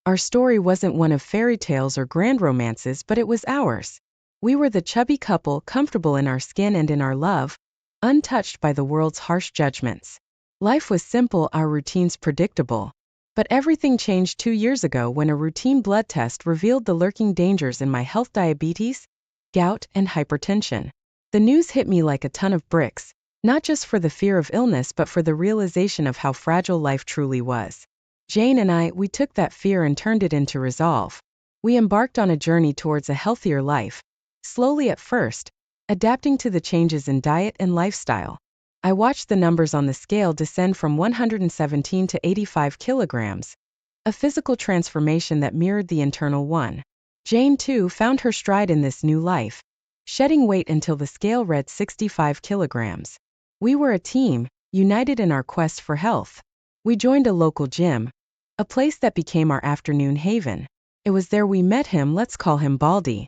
Our story wasn't one of fairy tales or grand romances, but it was ours. We were the chubby couple, comfortable in our skin and in our love, untouched by the world's harsh judgments. Life was simple, our routines predictable. But everything changed 2 years ago when a routine blood test revealed the lurking dangers in my health: diabetes, gout, and hypertension. The news hit me like a ton of bricks, not just for the fear of illness but for the realization of how fragile life truly was. Jane and we took that fear and turned it into resolve. We embarked on a journey towards a healthier life, slowly at first, adapting to the changes in diet and lifestyle. I watched the numbers on the scale descend from 117 to 85 kilograms, a physical transformation that mirrored the internal one. Jane, too, found her stride in this new life, shedding weight until the scale read 65 kilograms. We were a team, united in our quest for health. We joined a local gym, a place that became our afternoon haven. It was there we met him, let's call him Baldy.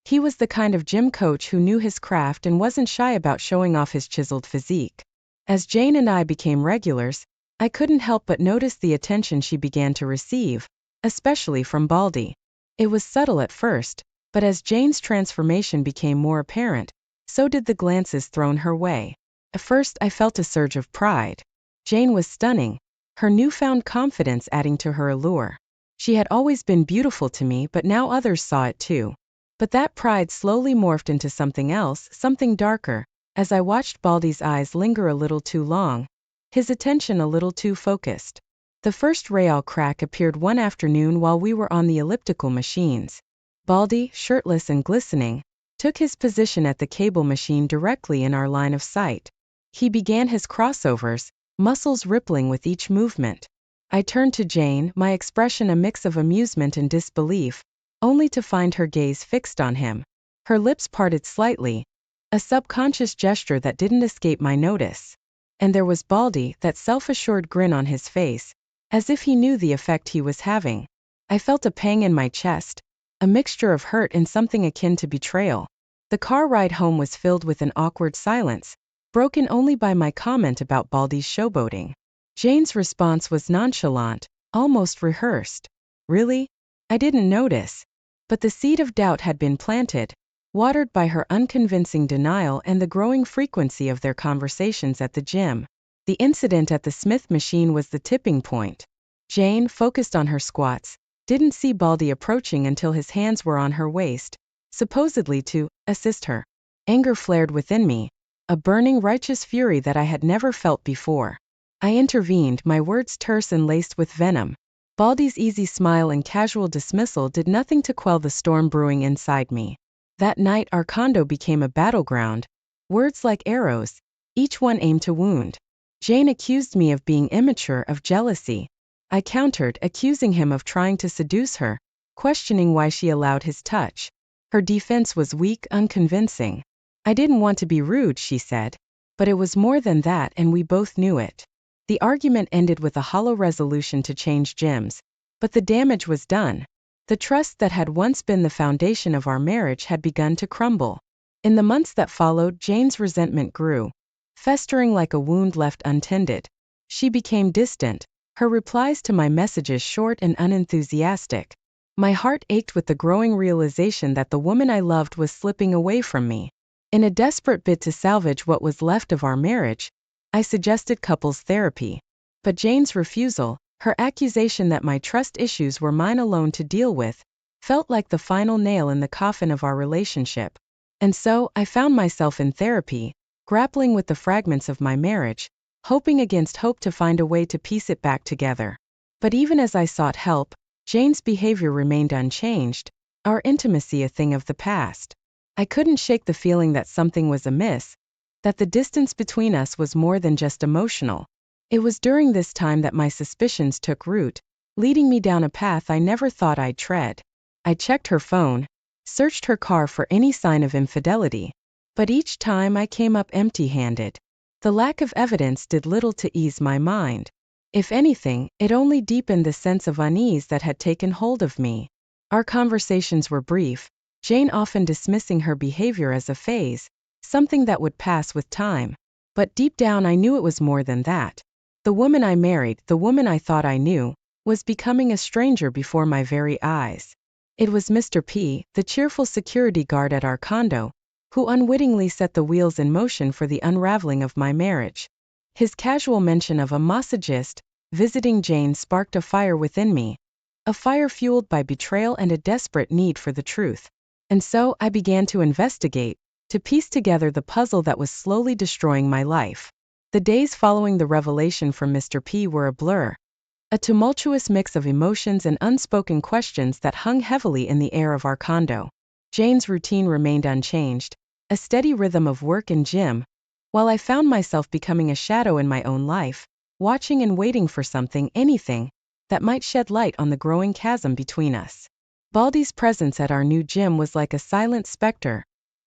He was the kind of gym coach who knew his craft and wasn't shy about showing off his chiseled physique. As Jane and I became regulars, I couldn't help but notice the attention she began to receive, especially from Baldy. It was subtle at first, but as Jane's transformation became more apparent, so did the glances thrown her way. At first I felt a surge of pride. Jane was stunning, her newfound confidence adding to her allure. She had always been beautiful to me, but now others saw it too. But that pride slowly morphed into something else, something darker, as I watched Baldy's eyes linger a little too long, his attention a little too focused. The first real crack appeared one afternoon while we were on the elliptical machines. Baldy, shirtless and glistening, took his position at the cable machine directly in our line of sight. He began his crossovers, muscles rippling with each movement. I turned to Jane, my expression a mix of amusement and disbelief, only to find her gaze fixed on him. Her lips parted slightly, a subconscious gesture that didn't escape my notice. And there was Baldy, that self-assured grin on his face, as if he knew the effect he was having. I felt a pang in my chest, a mixture of hurt and something akin to betrayal. The car ride home was filled with an awkward silence, broken only by my comment about Baldy's showboating. Jane's response was nonchalant, almost rehearsed. Really? I didn't notice. But the seed of doubt had been planted, watered by her unconvincing denial and the growing frequency of their conversations at the gym. The incident at the Smith machine was the tipping point. Jane, focused on her squats, didn't see Baldy approaching until his hands were on her waist, supposedly to assist her. Anger flared within me, a burning righteous fury that I had never felt before. I intervened, my words terse and laced with venom. Baldy's easy smile and casual dismissal did nothing to quell the storm brewing inside me. That night our condo became a battleground, words like arrows, each one aimed to wound. Jane accused me of being immature, of jealousy. I countered, accusing him of trying to seduce her, questioning why she allowed his touch. Her defense was weak, unconvincing. I didn't want to be rude, she said. But it was more than that, and we both knew it. The argument ended with a hollow resolution to change gyms. But the damage was done. The trust that had once been the foundation of our marriage had begun to crumble. In the months that followed, Jane's resentment grew, festering like a wound left untended. She became distant, her replies to my messages short and unenthusiastic. My heart ached with the growing realization that the woman I loved was slipping away from me. In a desperate bid to salvage what was left of our marriage, I suggested couples therapy. But Jane's refusal, her accusation that my trust issues were mine alone to deal with, felt like the final nail in the coffin of our relationship. And so, I found myself in therapy, grappling with the fragments of my marriage, hoping against hope to find a way to piece it back together. But even as I sought help, Jane's behavior remained unchanged, our intimacy a thing of the past. I couldn't shake the feeling that something was amiss, that the distance between us was more than just emotional. It was during this time that my suspicions took root, leading me down a path I never thought I'd tread. I checked her phone, searched her car for any sign of infidelity, but each time I came up empty-handed. The lack of evidence did little to ease my mind. If anything, it only deepened the sense of unease that had taken hold of me. Our conversations were brief, Jane often dismissing her behavior as a phase, something that would pass with time. But deep down I knew it was more than that. The woman I married, the woman I thought I knew, was becoming a stranger before my very eyes. It was Mr. P, the cheerful security guard at our condo, who unwittingly set the wheels in motion for the unraveling of my marriage. His casual mention of a massagist visiting Jane sparked a fire within me, a fire fueled by betrayal and a desperate need for the truth. And so I began to investigate, to piece together the puzzle that was slowly destroying my life. The days following the revelation from Mr. P were a blur, a tumultuous mix of emotions and unspoken questions that hung heavily in the air of our condo. Jane's routine remained unchanged, a steady rhythm of work and gym, while I found myself becoming a shadow in my own life, watching and waiting for something, anything, that might shed light on the growing chasm between us. Baldy's presence at our new gym was like a silent specter,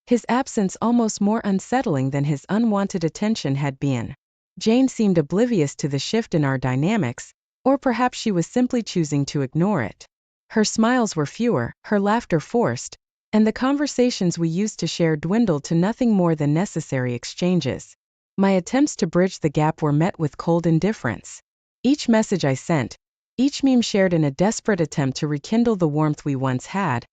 his absence almost more unsettling than his unwanted attention had been. Jane seemed oblivious to the shift in our dynamics, or perhaps she was simply choosing to ignore it. Her smiles were fewer, her laughter forced, and the conversations we used to share dwindled to nothing more than necessary exchanges. My attempts to bridge the gap were met with cold indifference. Each message I sent, each meme shared in a desperate attempt to rekindle the warmth we once had,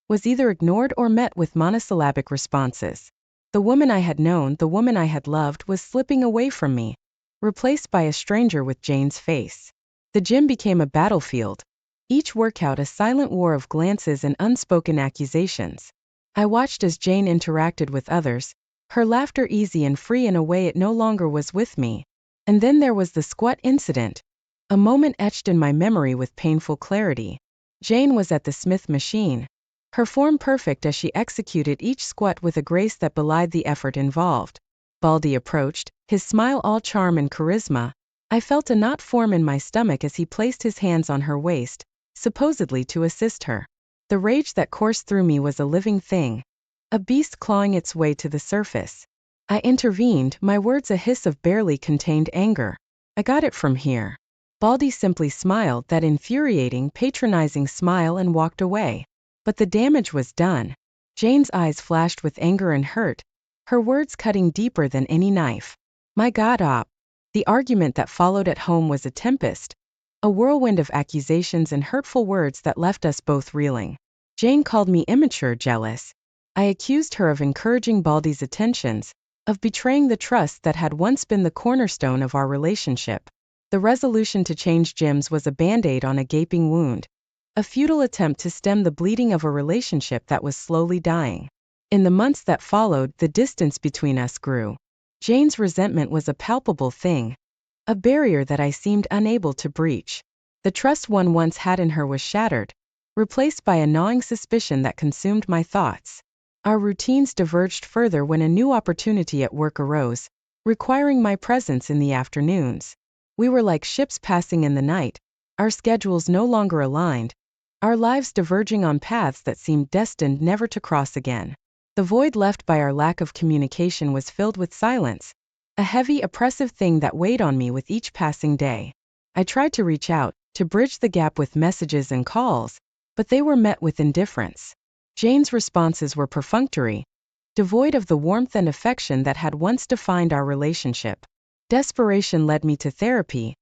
was either ignored or met with monosyllabic responses. The woman I had known, the woman I had loved, was slipping away from me, replaced by a stranger with Jane's face. The gym became a battlefield, each workout a silent war of glances and unspoken accusations. I watched as Jane interacted with others, her laughter easy and free in a way it no longer was with me. And then there was the squat incident, a moment etched in my memory with painful clarity. Jane was at the Smith machine, her form perfect as she executed each squat with a grace that belied the effort involved. Baldy approached, his smile all charm and charisma. I felt a knot form in my stomach as he placed his hands on her waist, supposedly to assist her. The rage that coursed through me was a living thing, a beast clawing its way to the surface. I intervened, my words a hiss of barely contained anger. "I got it from here." Baldy simply smiled, that infuriating, patronizing smile, and walked away. But the damage was done. Jane's eyes flashed with anger and hurt, her words cutting deeper than any knife. "My God, Op." The argument that followed at home was a tempest, a whirlwind of accusations and hurtful words that left us both reeling. Jane called me immature, jealous. I accused her of encouraging Baldy's attentions, of betraying the trust that had once been the cornerstone of our relationship. The resolution to change gyms was a band-aid on a gaping wound, a futile attempt to stem the bleeding of a relationship that was slowly dying. In the months that followed, the distance between us grew. Jane's resentment was a palpable thing, a barrier that I seemed unable to breach. The trust one once had in her was shattered, replaced by a gnawing suspicion that consumed my thoughts. Our routines diverged further when a new opportunity at work arose, requiring my presence in the afternoons. We were like ships passing in the night, our schedules no longer aligned, our lives diverging on paths that seemed destined never to cross again. The void left by our lack of communication was filled with silence, a heavy, oppressive thing that weighed on me with each passing day. I tried to reach out, to bridge the gap with messages and calls, but they were met with indifference. Jane's responses were perfunctory, devoid of the warmth and affection that had once defined our relationship. Desperation led me to therapy,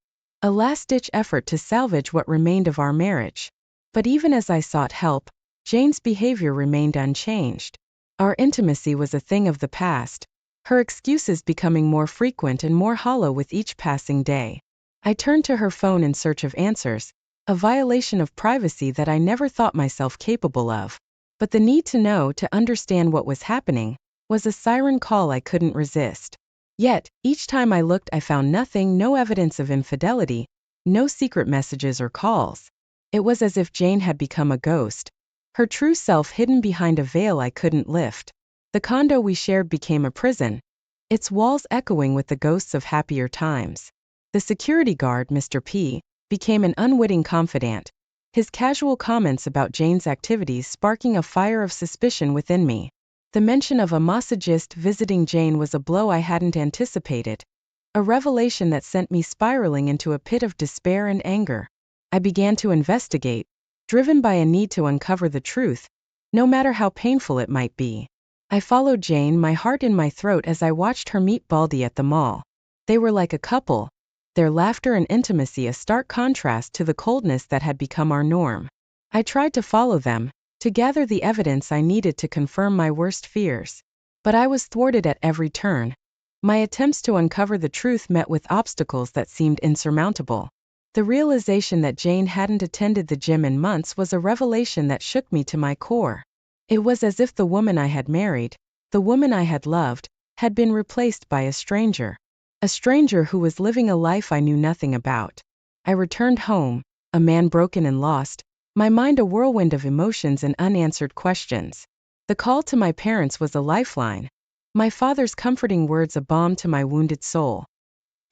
a last-ditch effort to salvage what remained of our marriage. But even as I sought help, Jane's behavior remained unchanged. Our intimacy was a thing of the past, her excuses becoming more frequent and more hollow with each passing day. I turned to her phone in search of answers, a violation of privacy that I never thought myself capable of. But the need to know, to understand what was happening, was a siren call I couldn't resist. Yet, each time I looked, I found nothing, no evidence of infidelity, no secret messages or calls. It was as if Jane had become a ghost, her true self hidden behind a veil I couldn't lift. The condo we shared became a prison, its walls echoing with the ghosts of happier times. The security guard, Mr. P, became an unwitting confidant, his casual comments about Jane's activities sparking a fire of suspicion within me. The mention of a massagist visiting Jane was a blow I hadn't anticipated, a revelation that sent me spiraling into a pit of despair and anger. I began to investigate, driven by a need to uncover the truth, no matter how painful it might be. I followed Jane, my heart in my throat, as I watched her meet Baldy at the mall. They were like a couple, their laughter and intimacy a stark contrast to the coldness that had become our norm. I tried to follow them, to gather the evidence I needed to confirm my worst fears. But I was thwarted at every turn. My attempts to uncover the truth met with obstacles that seemed insurmountable. The realization that Jane hadn't attended the gym in months was a revelation that shook me to my core. It was as if the woman I had married, the woman I had loved, had been replaced by a stranger. A stranger who was living a life I knew nothing about. I returned home, a man broken and lost, my mind a whirlwind of emotions and unanswered questions. The call to my parents was a lifeline. My father's comforting words a balm to my wounded soul.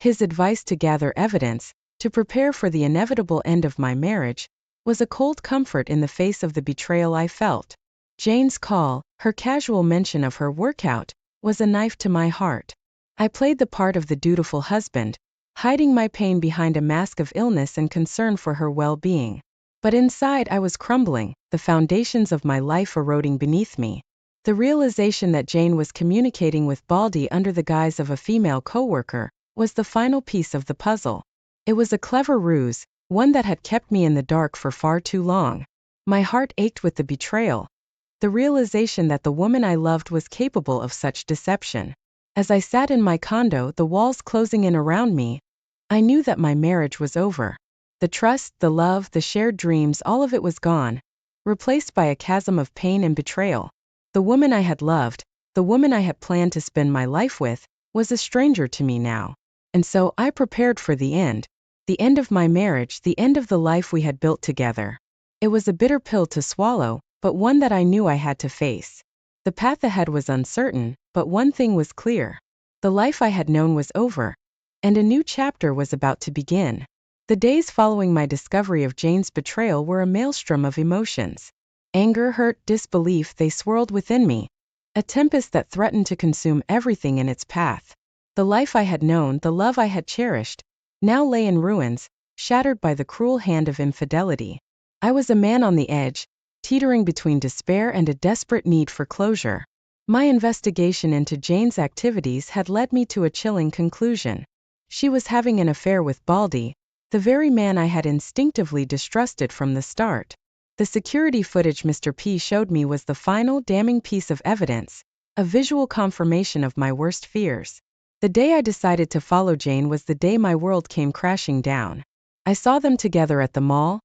His advice to gather evidence, to prepare for the inevitable end of my marriage, was a cold comfort in the face of the betrayal I felt. Jane's call, her casual mention of her workout, was a knife to my heart. I played the part of the dutiful husband, hiding my pain behind a mask of illness and concern for her well-being. But inside I was crumbling, the foundations of my life eroding beneath me. The realization that Jane was communicating with Baldy under the guise of a female coworker was the final piece of the puzzle. It was a clever ruse, one that had kept me in the dark for far too long. My heart ached with the betrayal. The realization that the woman I loved was capable of such deception. As I sat in my condo, the walls closing in around me, I knew that my marriage was over. The trust, the love, the shared dreams, all of it was gone, replaced by a chasm of pain and betrayal. The woman I had loved, the woman I had planned to spend my life with, was a stranger to me now. And so I prepared for the end of my marriage, the end of the life we had built together. It was a bitter pill to swallow, but one that I knew I had to face. The path ahead was uncertain, but one thing was clear. The life I had known was over, and a new chapter was about to begin. The days following my discovery of Jane's betrayal were a maelstrom of emotions. Anger, hurt, disbelief, they swirled within me. A tempest that threatened to consume everything in its path. The life I had known, the love I had cherished, now lay in ruins, shattered by the cruel hand of infidelity. I was a man on the edge, teetering between despair and a desperate need for closure. My investigation into Jane's activities had led me to a chilling conclusion. She was having an affair with Baldy, the very man I had instinctively distrusted from the start. The security footage Mr. P showed me was the final damning piece of evidence, a visual confirmation of my worst fears. The day I decided to follow Jane was the day my world came crashing down. I saw them together at the mall,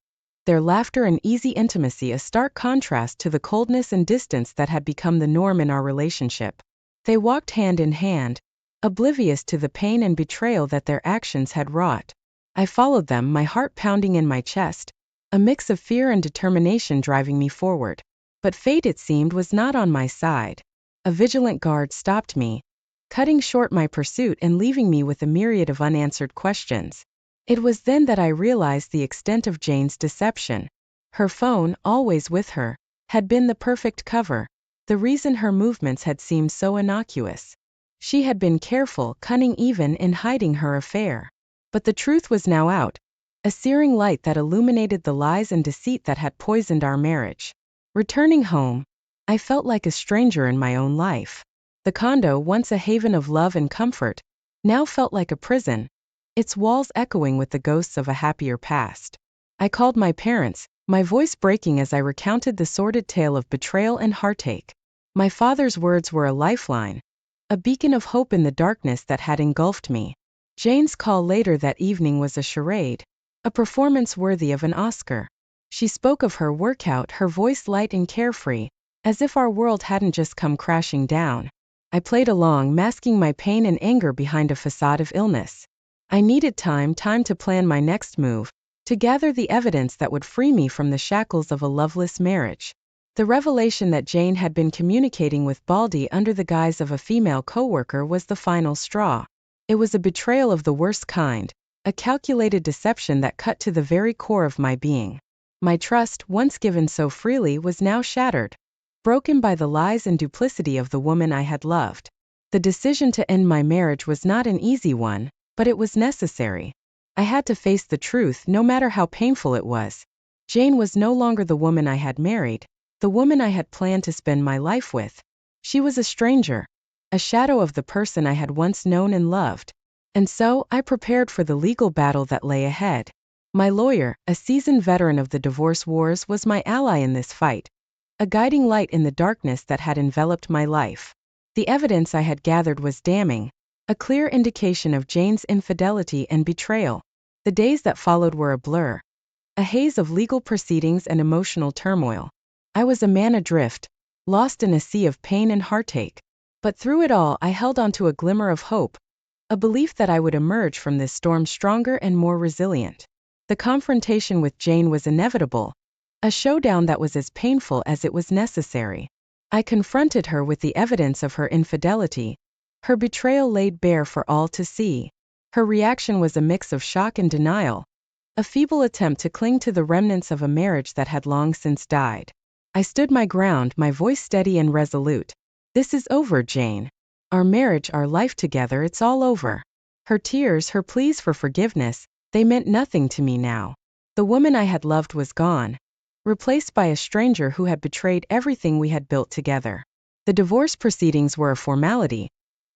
their laughter and easy intimacy a stark contrast to the coldness and distance that had become the norm in our relationship. They walked hand in hand, oblivious to the pain and betrayal that their actions had wrought. I followed them, my heart pounding in my chest, a mix of fear and determination driving me forward. But fate, it seemed, was not on my side. A vigilant guard stopped me, cutting short my pursuit and leaving me with a myriad of unanswered questions. It was then that I realized the extent of Jane's deception. Her phone, always with her, had been the perfect cover, the reason her movements had seemed so innocuous. She had been careful, cunning even in hiding her affair. But the truth was now out, a searing light that illuminated the lies and deceit that had poisoned our marriage. Returning home, I felt like a stranger in my own life. The condo, once a haven of love and comfort, now felt like a prison, its walls echoing with the ghosts of a happier past. I called my parents, my voice breaking as I recounted the sordid tale of betrayal and heartache. My father's words were a lifeline, a beacon of hope in the darkness that had engulfed me. Jane's call later that evening was a charade, a performance worthy of an Oscar. She spoke of her workout, her voice light and carefree, as if our world hadn't just come crashing down. I played along, masking my pain and anger behind a facade of illness. I needed time to plan my next move, to gather the evidence that would free me from the shackles of a loveless marriage. The revelation that Jane had been communicating with Baldy under the guise of a female coworker was the final straw. It was a betrayal of the worst kind, a calculated deception that cut to the very core of my being. My trust, once given so freely, was now shattered, broken by the lies and duplicity of the woman I had loved. The decision to end my marriage was not an easy one, but it was necessary. I had to face the truth, no matter how painful it was. Jane was no longer the woman I had married, the woman I had planned to spend my life with. She was a stranger, a shadow of the person I had once known and loved. And so, I prepared for the legal battle that lay ahead. My lawyer, a seasoned veteran of the divorce wars, was my ally in this fight, a guiding light in the darkness that had enveloped my life. The evidence I had gathered was damning, a clear indication of Jane's infidelity and betrayal. The days that followed were a blur, a haze of legal proceedings and emotional turmoil. I was a man adrift, lost in a sea of pain and heartache. But through it all, I held on to a glimmer of hope, a belief that I would emerge from this storm stronger and more resilient. The confrontation with Jane was inevitable, a showdown that was as painful as it was necessary. I confronted her with the evidence of her infidelity, her betrayal laid bare for all to see. Her reaction was a mix of shock and denial, a feeble attempt to cling to the remnants of a marriage that had long since died. I stood my ground, my voice steady and resolute. "This is over, Jane. Our marriage, our life together, it's all over." Her tears, her pleas for forgiveness, they meant nothing to me now. The woman I had loved was gone, replaced by a stranger who had betrayed everything we had built together. The divorce proceedings were a formality,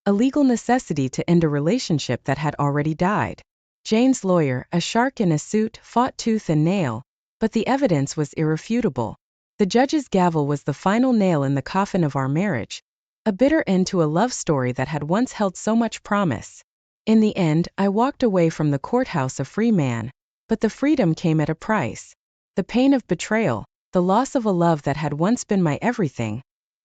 a legal necessity to end a relationship that had already died. Jane's lawyer, a shark in a suit, fought tooth and nail, but the evidence was irrefutable. The judge's gavel was the final nail in the coffin of our marriage, a bitter end to a love story that had once held so much promise. In the end, I walked away from the courthouse a free man, but the freedom came at a price. The pain of betrayal, the loss of a love that had once been my everything,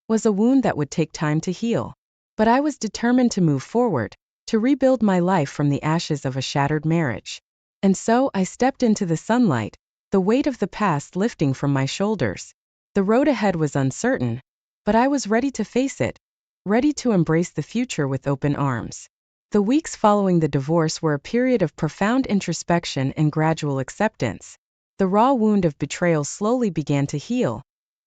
was a wound that would take time to heal. But I was determined to move forward, to rebuild my life from the ashes of a shattered marriage. And so I stepped into the sunlight, the weight of the past lifting from my shoulders. The road ahead was uncertain, but I was ready to face it, ready to embrace the future with open arms. The weeks following the divorce were a period of profound introspection and gradual acceptance. The raw wound of betrayal slowly began to heal,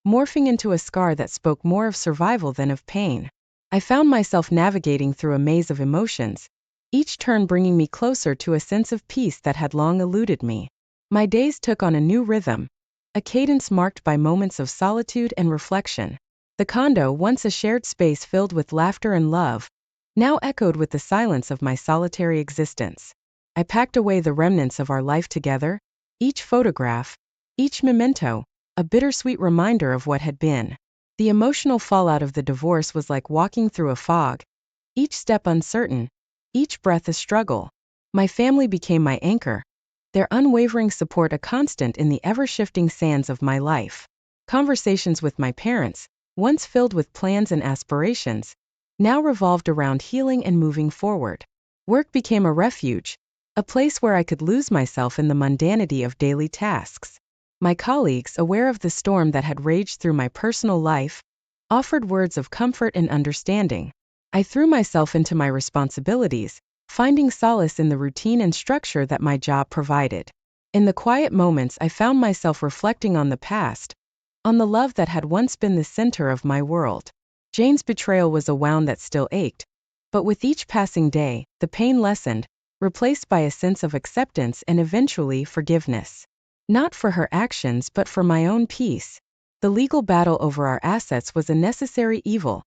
morphing into a scar that spoke more of survival than of pain. I found myself navigating through a maze of emotions, each turn bringing me closer to a sense of peace that had long eluded me. My days took on a new rhythm, a cadence marked by moments of solitude and reflection. The condo, once a shared space filled with laughter and love, now echoed with the silence of my solitary existence. I packed away the remnants of our life together, each photograph, each memento, a bittersweet reminder of what had been. The emotional fallout of the divorce was like walking through a fog, each step uncertain, each breath a struggle. My family became my anchor, their unwavering support a constant in the ever-shifting sands of my life. Conversations with my parents, once filled with plans and aspirations, now revolved around healing and moving forward. Work became a refuge, a place where I could lose myself in the mundanity of daily tasks. My colleagues, aware of the storm that had raged through my personal life, offered words of comfort and understanding. I threw myself into my responsibilities, finding solace in the routine and structure that my job provided. In the quiet moments, I found myself reflecting on the past, on the love that had once been the center of my world. Jane's betrayal was a wound that still ached, but with each passing day, the pain lessened, replaced by a sense of acceptance and eventually forgiveness. Not for her actions but for my own peace. The legal battle over our assets was a necessary evil,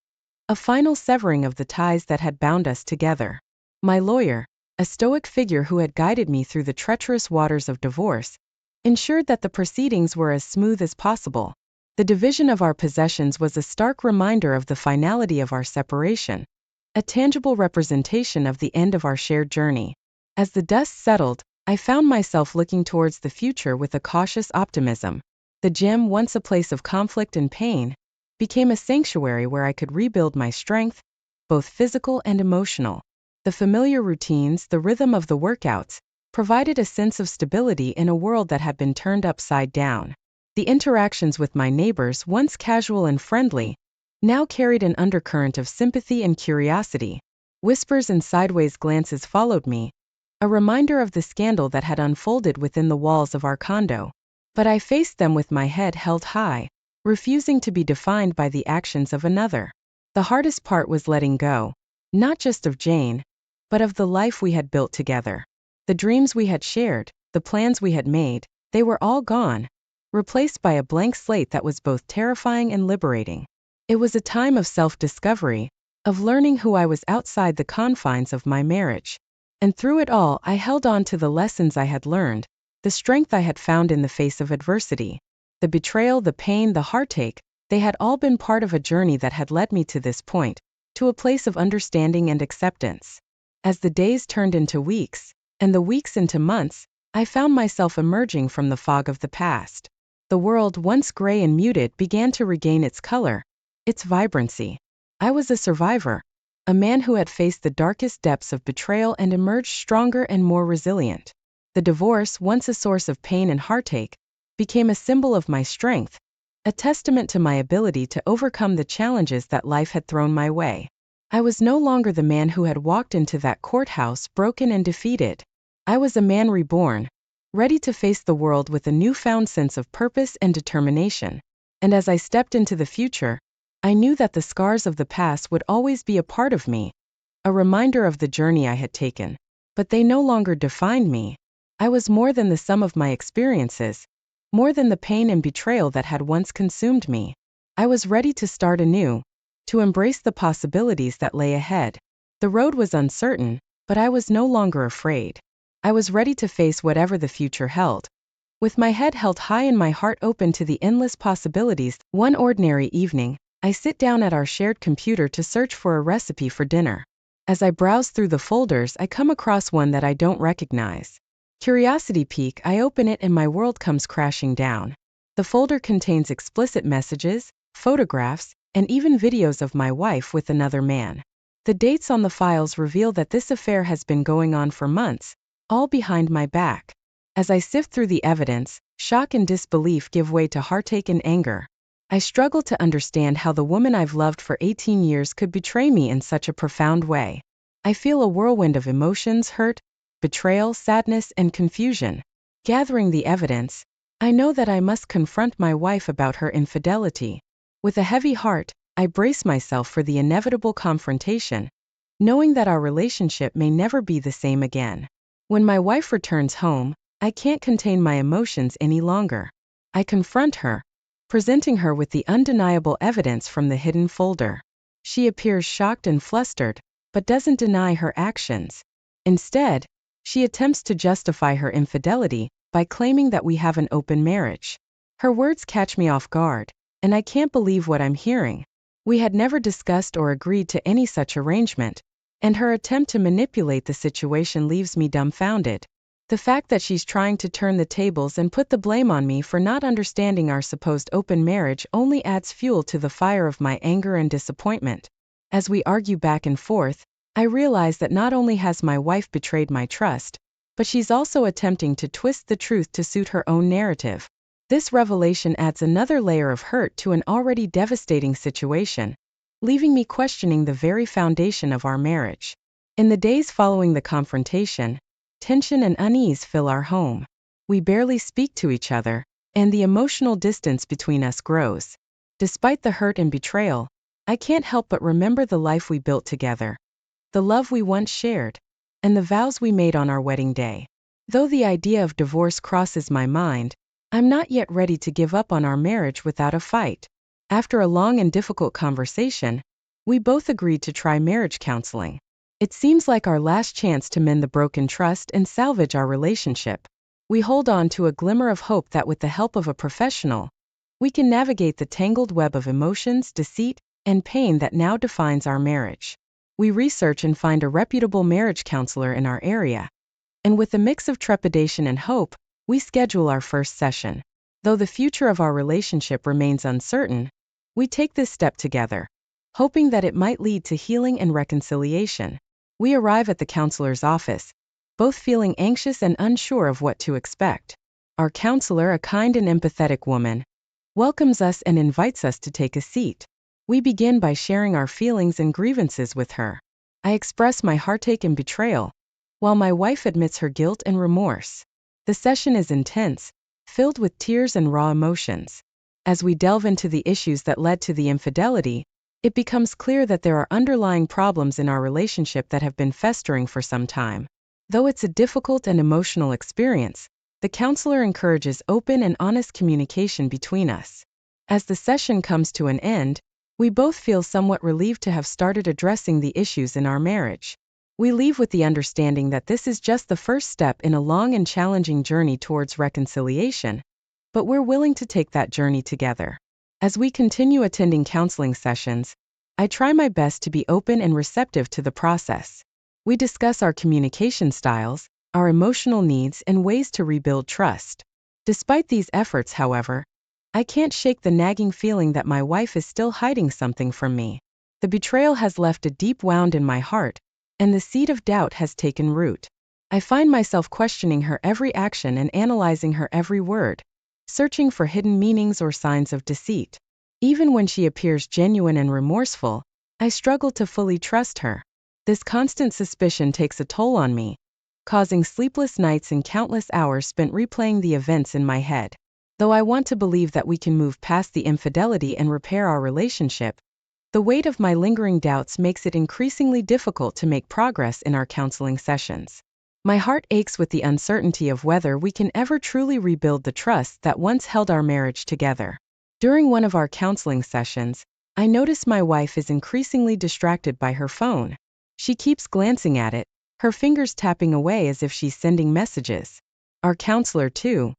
a final severing of the ties that had bound us together. My lawyer, a stoic figure who had guided me through the treacherous waters of divorce, ensured that the proceedings were as smooth as possible. The division of our possessions was a stark reminder of the finality of our separation, a tangible representation of the end of our shared journey. As the dust settled, I found myself looking towards the future with a cautious optimism. The gym, once a place of conflict and pain, became a sanctuary where I could rebuild my strength, both physical and emotional. The familiar routines, the rhythm of the workouts, provided a sense of stability in a world that had been turned upside down. The interactions with my neighbors, once casual and friendly, now carried an undercurrent of sympathy and curiosity. Whispers and sideways glances followed me, a reminder of the scandal that had unfolded within the walls of our condo. But I faced them with my head held high, refusing to be defined by the actions of another. The hardest part was letting go, not just of Jane, but of the life we had built together. The dreams we had shared, the plans we had made, they were all gone, replaced by a blank slate that was both terrifying and liberating. It was a time of self-discovery, of learning who I was outside the confines of my marriage. And through it all, I held on to the lessons I had learned, the strength I had found in the face of adversity. The betrayal, the pain, the heartache, they had all been part of a journey that had led me to this point, to a place of understanding and acceptance. As the days turned into weeks, and the weeks into months, I found myself emerging from the fog of the past. The world, once gray and muted, began to regain its color, its vibrancy. I was a survivor, a man who had faced the darkest depths of betrayal and emerged stronger and more resilient. The divorce, once a source of pain and heartache, became a symbol of my strength, a testament to my ability to overcome the challenges that life had thrown my way. I was no longer the man who had walked into that courthouse broken and defeated. I was a man reborn, ready to face the world with a newfound sense of purpose and determination. And as I stepped into the future, I knew that the scars of the past would always be a part of me, a reminder of the journey I had taken. But they no longer defined me. I was more than the sum of my experiences, more than the pain and betrayal that had once consumed me. I was ready to start anew, to embrace the possibilities that lay ahead. The road was uncertain, but I was no longer afraid. I was ready to face whatever the future held, with my head held high and my heart open to the endless possibilities. One ordinary evening, I sit down at our shared computer to search for a recipe for dinner. As I browse through the folders, I come across one that I don't recognize. Curiosity pique, I open it and my world comes crashing down. The folder contains explicit messages, photographs, and even videos of my wife with another man. The dates on the files reveal that this affair has been going on for months, all behind my back. As I sift through the evidence, shock and disbelief give way to heartache and anger. I struggle to understand how the woman I've loved for 18 years could betray me in such a profound way. I feel a whirlwind of emotions: hurt, betrayal, sadness, and confusion. Gathering the evidence, I know that I must confront my wife about her infidelity. With a heavy heart, I brace myself for the inevitable confrontation, knowing that our relationship may never be the same again. When my wife returns home, I can't contain my emotions any longer. I confront her, presenting her with the undeniable evidence from the hidden folder. She appears shocked and flustered, but doesn't deny her actions. Instead, she attempts to justify her infidelity by claiming that we have an open marriage. Her words catch me off guard, and I can't believe what I'm hearing. We had never discussed or agreed to any such arrangement, and her attempt to manipulate the situation leaves me dumbfounded. The fact that she's trying to turn the tables and put the blame on me for not understanding our supposed open marriage only adds fuel to the fire of my anger and disappointment. As we argue back and forth, I realize that not only has my wife betrayed my trust, but she's also attempting to twist the truth to suit her own narrative. This revelation adds another layer of hurt to an already devastating situation, leaving me questioning the very foundation of our marriage. In the days following the confrontation, tension and unease fill our home. We barely speak to each other, and the emotional distance between us grows. Despite the hurt and betrayal, I can't help but remember the life we built together, the love we once shared, and the vows we made on our wedding day. Though the idea of divorce crosses my mind, I'm not yet ready to give up on our marriage without a fight. After a long and difficult conversation, we both agreed to try marriage counseling. It seems like our last chance to mend the broken trust and salvage our relationship. We hold on to a glimmer of hope that with the help of a professional, we can navigate the tangled web of emotions, deceit, and pain that now defines our marriage. We research and find a reputable marriage counselor in our area, and with a mix of trepidation and hope, we schedule our first session. Though the future of our relationship remains uncertain, we take this step together, hoping that it might lead to healing and reconciliation. We arrive at the counselor's office, both feeling anxious and unsure of what to expect. Our counselor, a kind and empathetic woman, welcomes us and invites us to take a seat. We begin by sharing our feelings and grievances with her. I express my heartache and betrayal, while my wife admits her guilt and remorse. The session is intense, filled with tears and raw emotions. As we delve into the issues that led to the infidelity, it becomes clear that there are underlying problems in our relationship that have been festering for some time. Though it's a difficult and emotional experience, the counselor encourages open and honest communication between us. As the session comes to an end, we both feel somewhat relieved to have started addressing the issues in our marriage. We leave with the understanding that this is just the first step in a long and challenging journey towards reconciliation, but we're willing to take that journey together. As we continue attending counseling sessions, I try my best to be open and receptive to the process. We discuss our communication styles, our emotional needs, and ways to rebuild trust. Despite these efforts, however, I can't shake the nagging feeling that my wife is still hiding something from me. The betrayal has left a deep wound in my heart, and the seed of doubt has taken root. I find myself questioning her every action and analyzing her every word, searching for hidden meanings or signs of deceit. Even when she appears genuine and remorseful, I struggle to fully trust her. This constant suspicion takes a toll on me, causing sleepless nights and countless hours spent replaying the events in my head. Though I want to believe that we can move past the infidelity and repair our relationship, the weight of my lingering doubts makes it increasingly difficult to make progress in our counseling sessions. My heart aches with the uncertainty of whether we can ever truly rebuild the trust that once held our marriage together. During one of our counseling sessions, I notice my wife is increasingly distracted by her phone. She keeps glancing at it, her fingers tapping away as if she's sending messages. Our counselor, too,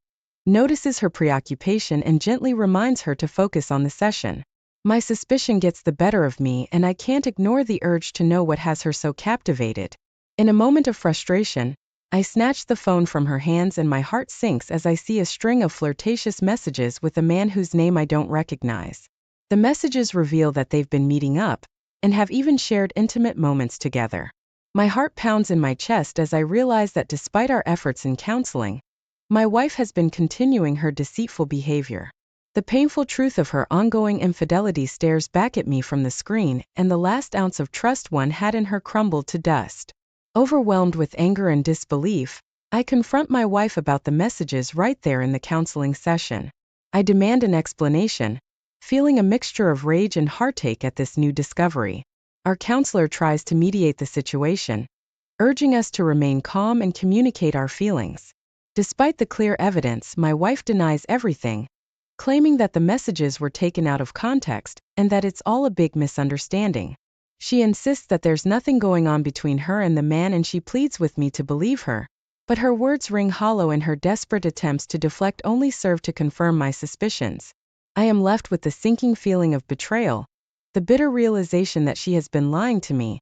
notices her preoccupation and gently reminds her to focus on the session. My suspicion gets the better of me, and I can't ignore the urge to know what has her so captivated. In a moment of frustration, I snatch the phone from her hands and my heart sinks as I see a string of flirtatious messages with a man whose name I don't recognize. The messages reveal that they've been meeting up, and have even shared intimate moments together. My heart pounds in my chest as I realize that despite our efforts in counseling, my wife has been continuing her deceitful behavior. The painful truth of her ongoing infidelity stares back at me from the screen, and the last ounce of trust one had in her crumbled to dust. Overwhelmed with anger and disbelief, I confront my wife about the messages right there in the counseling session. I demand an explanation, feeling a mixture of rage and heartache at this new discovery. Our counselor tries to mediate the situation, urging us to remain calm and communicate our feelings. Despite the clear evidence, my wife denies everything, claiming that the messages were taken out of context and that it's all a big misunderstanding. She insists that there's nothing going on between her and the man, and she pleads with me to believe her, but her words ring hollow and her desperate attempts to deflect only serve to confirm my suspicions. I am left with the sinking feeling of betrayal, the bitter realization that she has been lying to me,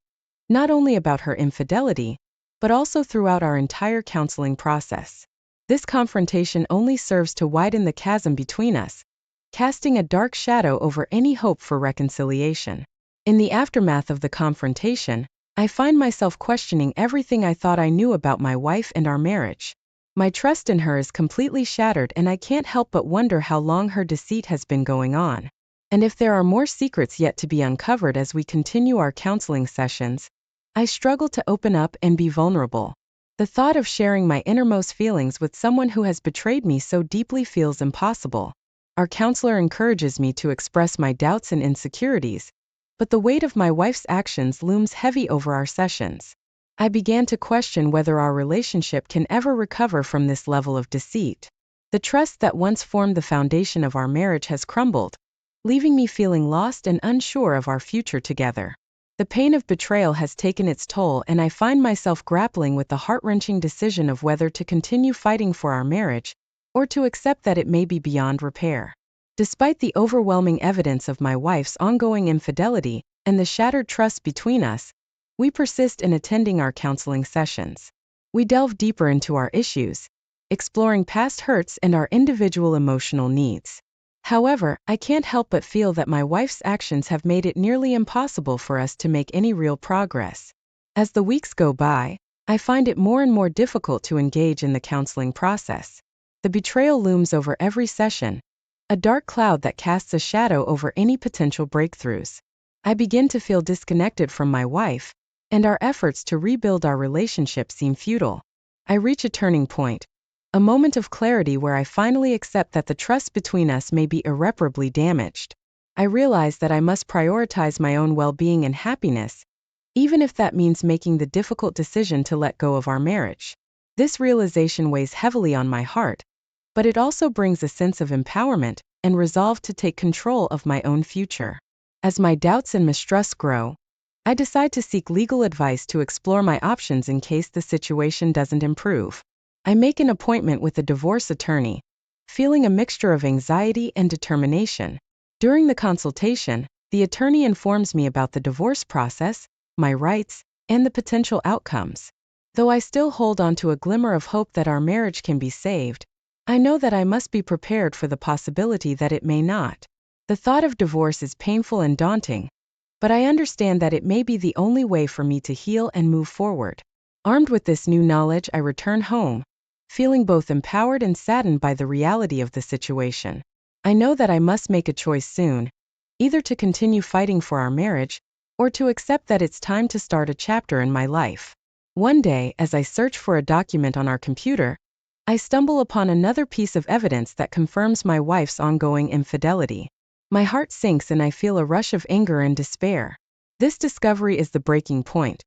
not only about her infidelity, but also throughout our entire counseling process. This confrontation only serves to widen the chasm between us, casting a dark shadow over any hope for reconciliation. In the aftermath of the confrontation, I find myself questioning everything I thought I knew about my wife and our marriage. My trust in her is completely shattered, and I can't help but wonder how long her deceit has been going on, and if there are more secrets yet to be uncovered as we continue our counseling sessions. I struggle to open up and be vulnerable. The thought of sharing my innermost feelings with someone who has betrayed me so deeply feels impossible. Our counselor encourages me to express my doubts and insecurities, but the weight of my wife's actions looms heavy over our sessions. I began to question whether our relationship can ever recover from this level of deceit. The trust that once formed the foundation of our marriage has crumbled, leaving me feeling lost and unsure of our future together. The pain of betrayal has taken its toll, and I find myself grappling with the heart-wrenching decision of whether to continue fighting for our marriage, or to accept that it may be beyond repair. Despite the overwhelming evidence of my wife's ongoing infidelity and the shattered trust between us, we persist in attending our counseling sessions. We delve deeper into our issues, exploring past hurts and our individual emotional needs. However, I can't help but feel that my wife's actions have made it nearly impossible for us to make any real progress. As the weeks go by, I find it more and more difficult to engage in the counseling process. The betrayal looms over every session, a dark cloud that casts a shadow over any potential breakthroughs. I begin to feel disconnected from my wife, and our efforts to rebuild our relationship seem futile. I reach a turning point, a moment of clarity where I finally accept that the trust between us may be irreparably damaged. I realize that I must prioritize my own well-being and happiness, even if that means making the difficult decision to let go of our marriage. This realization weighs heavily on my heart, but it also brings a sense of empowerment and resolve to take control of my own future. As my doubts and mistrust grow, I decide to seek legal advice to explore my options in case the situation doesn't improve. I make an appointment with a divorce attorney, feeling a mixture of anxiety and determination. During the consultation, the attorney informs me about the divorce process, my rights, and the potential outcomes. Though I still hold on to a glimmer of hope that our marriage can be saved, I know that I must be prepared for the possibility that it may not. The thought of divorce is painful and daunting, but I understand that it may be the only way for me to heal and move forward. Armed with this new knowledge, I return home, feeling both empowered and saddened by the reality of the situation. I know that I must make a choice soon, either to continue fighting for our marriage, or to accept that it's time to start a chapter in my life. One day, as I search for a document on our computer, I stumble upon another piece of evidence that confirms my wife's ongoing infidelity. My heart sinks and I feel a rush of anger and despair. This discovery is the breaking point,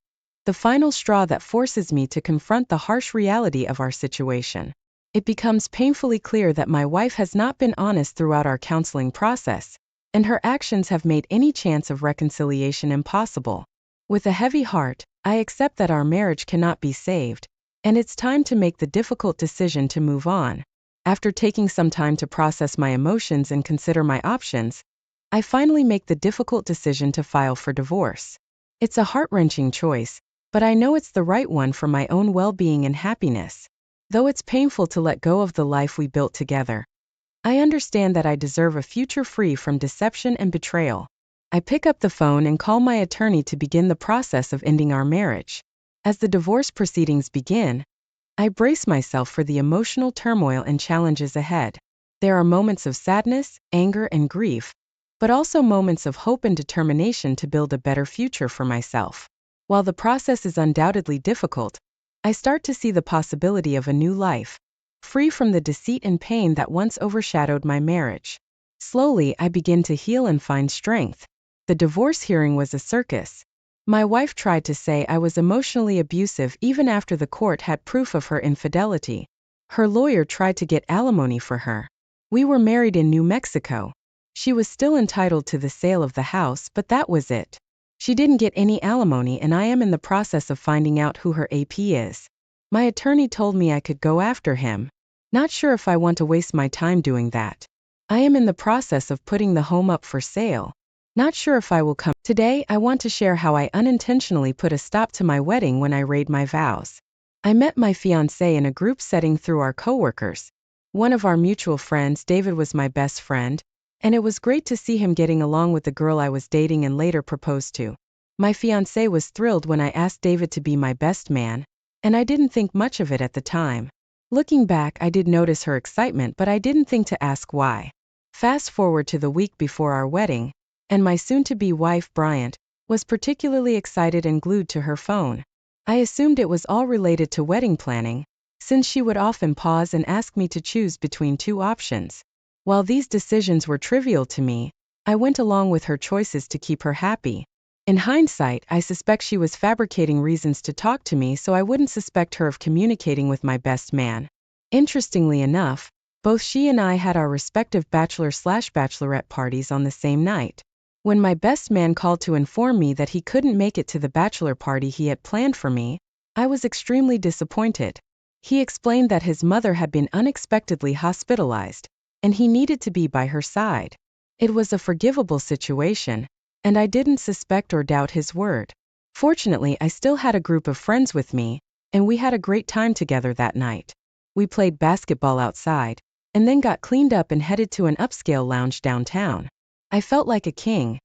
the final straw that forces me to confront the harsh reality of our situation. It becomes painfully clear that my wife has not been honest throughout our counseling process, and her actions have made any chance of reconciliation impossible. With a heavy heart, I accept that our marriage cannot be saved, and it's time to make the difficult decision to move on. After taking some time to process my emotions and consider my options, I finally make the difficult decision to file for divorce. It's a heart-wrenching choice, but I know it's the right one for my own well-being and happiness. Though it's painful to let go of the life we built together, I understand that I deserve a future free from deception and betrayal. I pick up the phone and call my attorney to begin the process of ending our marriage. As the divorce proceedings begin, I brace myself for the emotional turmoil and challenges ahead. There are moments of sadness, anger, and grief, but also moments of hope and determination to build a better future for myself. While the process is undoubtedly difficult, I start to see the possibility of a new life, free from the deceit and pain that once overshadowed my marriage. Slowly, I begin to heal and find strength. The divorce hearing was a circus. My wife tried to say I was emotionally abusive even after the court had proof of her infidelity. Her lawyer tried to get alimony for her. We were married in New Mexico. She was still entitled to the sale of the house, but that was it. She didn't get any alimony, and I am in the process of finding out who her AP is. My attorney told me I could go after him. Not sure if I want to waste my time doing that. I am in the process of putting the home up for sale. Not sure if I will come. Today, I want to share how I unintentionally put a stop to my wedding when I read my vows. I met my fiancé in a group setting through our coworkers. One of our mutual friends, David, was my best friend, and it was great to see him getting along with the girl I was dating and later proposed to. My fiancé was thrilled when I asked David to be my best man, and I didn't think much of it at the time. Looking back, I did notice her excitement, but I didn't think to ask why. Fast forward to the week before our wedding, and my soon-to-be wife, Bryant, was particularly excited and glued to her phone. I assumed it was all related to wedding planning, since she would often pause and ask me to choose between two options. While these decisions were trivial to me, I went along with her choices to keep her happy. In hindsight, I suspect she was fabricating reasons to talk to me so I wouldn't suspect her of communicating with my best man. Interestingly enough, both she and I had our respective bachelor/bachelorette parties on the same night. When my best man called to inform me that he couldn't make it to the bachelor party he had planned for me, I was extremely disappointed. He explained that his mother had been unexpectedly hospitalized, and he needed to be by her side. It was a forgivable situation, and I didn't suspect or doubt his word. Fortunately, I still had a group of friends with me, and we had a great time together that night. We played basketball outside, and then got cleaned up and headed to an upscale lounge downtown. I felt like a king,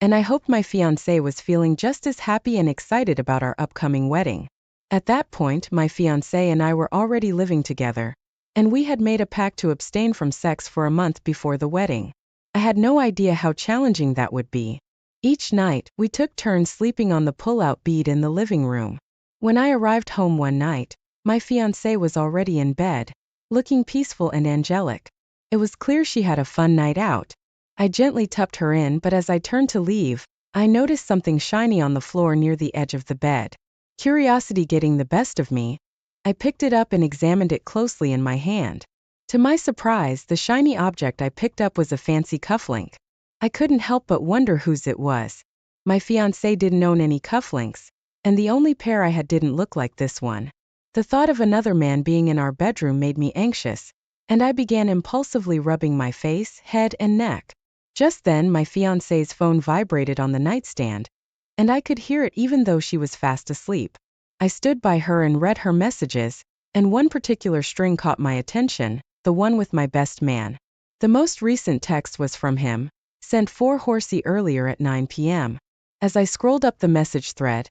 and I hoped my fiancé was feeling just as happy and excited about our upcoming wedding. At that point, my fiancé and I were already living together, and we had made a pact to abstain from sex for a month before the wedding. I had no idea how challenging that would be. Each night, we took turns sleeping on the pull-out bed in the living room. When I arrived home one night, my fiancé was already in bed, looking peaceful and angelic. It was clear she had a fun night out. I gently tucked her in, but as I turned to leave, I noticed something shiny on the floor near the edge of the bed. Curiosity getting the best of me, I picked it up and examined it closely in my hand. To my surprise, the shiny object I picked up was a fancy cufflink. I couldn't help but wonder whose it was. My fiancé didn't own any cufflinks, and the only pair I had didn't look like this one. The thought of another man being in our bedroom made me anxious, and I began impulsively rubbing my face, head, and neck. Just then, my fiancé's phone vibrated on the nightstand, and I could hear it even though she was fast asleep. I stood by her and read her messages, and one particular string caught my attention, the one with my best man. The most recent text was from him, sent 4 earlier at 9 p.m. As I scrolled up the message thread,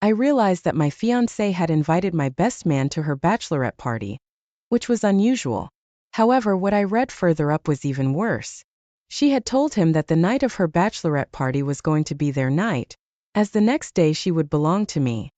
I realized that my fiancé had invited my best man to her bachelorette party, which was unusual. However, what I read further up was even worse. She had told him that the night of her bachelorette party was going to be their night, as the next day she would belong to me.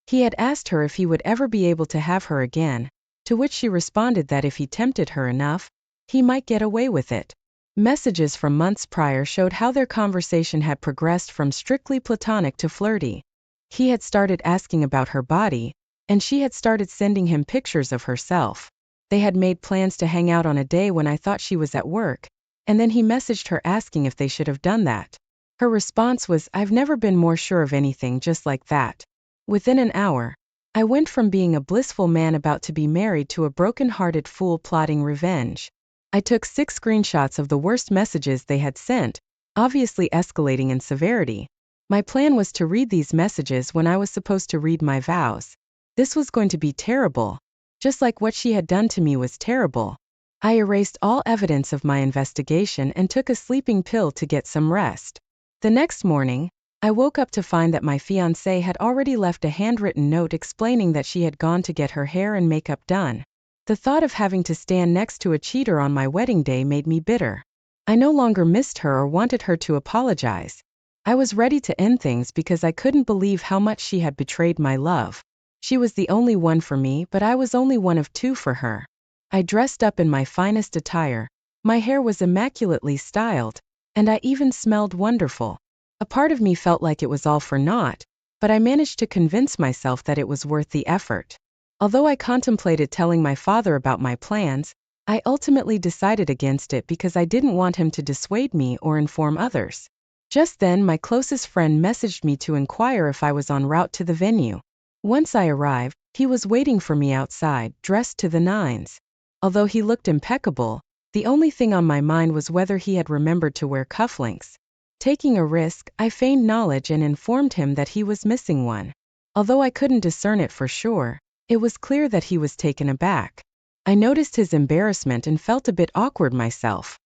He had asked her if he would ever be able to have her again, to which she responded that if he tempted her enough, he might get away with it. Messages from months prior showed how their conversation had progressed from strictly platonic to flirty. He had started asking about her body, and she had started sending him pictures of herself. They had made plans to hang out on a day when I thought she was at work, and then he messaged her asking if they should have done that. Her response was, "I've never been more sure of anything just like that." Within an hour, I went from being a blissful man about to be married to a broken-hearted fool plotting revenge. I took 6 screenshots of the worst messages they had sent, obviously escalating in severity. My plan was to read these messages when I was supposed to read my vows. This was going to be terrible. Just like what she had done to me was terrible. I erased all evidence of my investigation and took a sleeping pill to get some rest. The next morning, I woke up to find that my fiancé had already left a handwritten note explaining that she had gone to get her hair and makeup done. The thought of having to stand next to a cheater on my wedding day made me bitter. I no longer missed her or wanted her to apologize. I was ready to end things because I couldn't believe how much she had betrayed my love. She was the only one for me, but I was only one of 2 for her. I dressed up in my finest attire. My hair was immaculately styled, and I even smelled wonderful. A part of me felt like it was all for naught, but I managed to convince myself that it was worth the effort. Although I contemplated telling my father about my plans, I ultimately decided against it because I didn't want him to dissuade me or inform others. Just then, my closest friend messaged me to inquire if I was en route to the venue. Once I arrived, he was waiting for me outside, dressed to the nines. Although he looked impeccable, the only thing on my mind was whether he had remembered to wear cufflinks. Taking a risk, I feigned knowledge and informed him that he was missing one. Although I couldn't discern it for sure, it was clear that he was taken aback. I noticed his embarrassment and felt a bit awkward myself.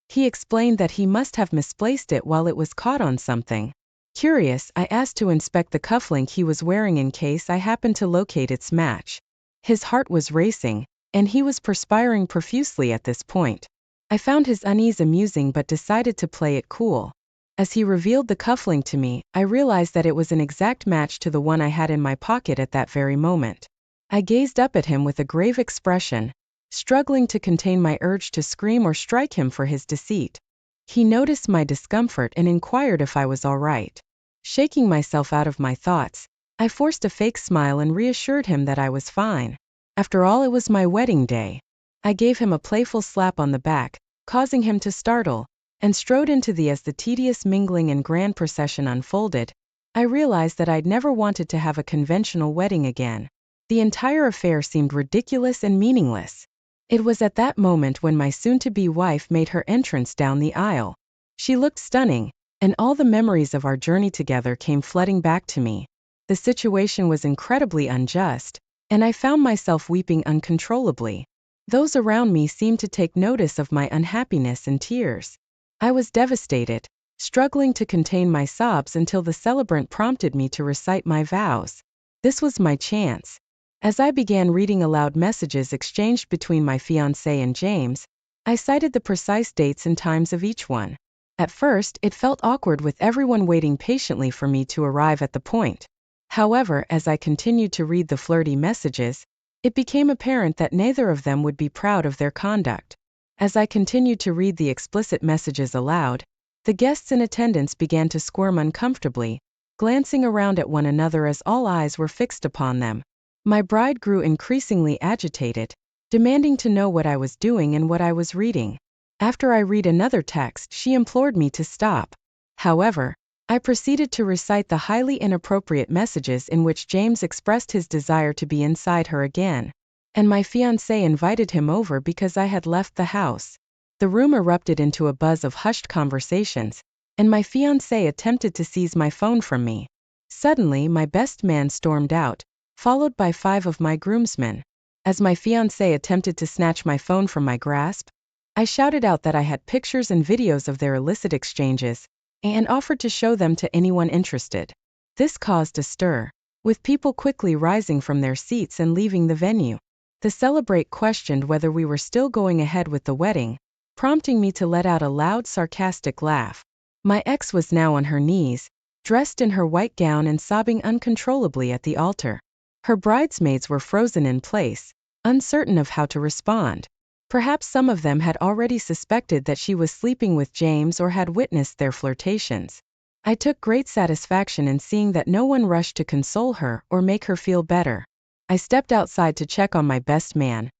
He explained that he must have misplaced it while it was caught on something. Curious, I asked to inspect the cufflink he was wearing in case I happened to locate its match. His heart was racing, and he was perspiring profusely at this point. I found his unease amusing but decided to play it cool. As he revealed the cufflink to me, I realized that it was an exact match to the one I had in my pocket at that very moment. I gazed up at him with a grave expression, struggling to contain my urge to scream or strike him for his deceit. He noticed my discomfort and inquired if I was all right. Shaking myself out of my thoughts, I forced a fake smile and reassured him that I was fine. After all, it was my wedding day. I gave him a playful slap on the back, causing him to startle, and strode into as the tedious mingling and grand procession unfolded, I realized that I'd never wanted to have a conventional wedding again. The entire affair seemed ridiculous and meaningless. It was at that moment when my soon-to-be wife made her entrance down the aisle. She looked stunning, and all the memories of our journey together came flooding back to me. The situation was incredibly unjust, and I found myself weeping uncontrollably. Those around me seemed to take notice of my unhappiness and tears. I was devastated, struggling to contain my sobs until the celebrant prompted me to recite my vows. This was my chance. As I began reading aloud messages exchanged between my fiancé and James, I cited the precise dates and times of each one. At first, it felt awkward with everyone waiting patiently for me to arrive at the point. However, as I continued to read the flirty messages, it became apparent that neither of them would be proud of their conduct. As I continued to read the explicit messages aloud, the guests in attendance began to squirm uncomfortably, glancing around at one another as all eyes were fixed upon them. My bride grew increasingly agitated, demanding to know what I was doing and what I was reading. After I read another text, she implored me to stop. However, I proceeded to recite the highly inappropriate messages in which James expressed his desire to be inside her again. And my fiancé invited him over because I had left the house. The room erupted into a buzz of hushed conversations, and my fiancé attempted to seize my phone from me. Suddenly, my best man stormed out, followed by 5 of my groomsmen. As my fiancé attempted to snatch my phone from my grasp, I shouted out that I had pictures and videos of their illicit exchanges, and offered to show them to anyone interested. This caused a stir, with people quickly rising from their seats and leaving the venue. The celebrant questioned whether we were still going ahead with the wedding, prompting me to let out a loud, sarcastic laugh. My ex was now on her knees, dressed in her white gown and sobbing uncontrollably at the altar. Her bridesmaids were frozen in place, uncertain of how to respond. Perhaps some of them had already suspected that she was sleeping with James or had witnessed their flirtations. I took great satisfaction in seeing that no one rushed to console her or make her feel better. I stepped outside to check on my best man,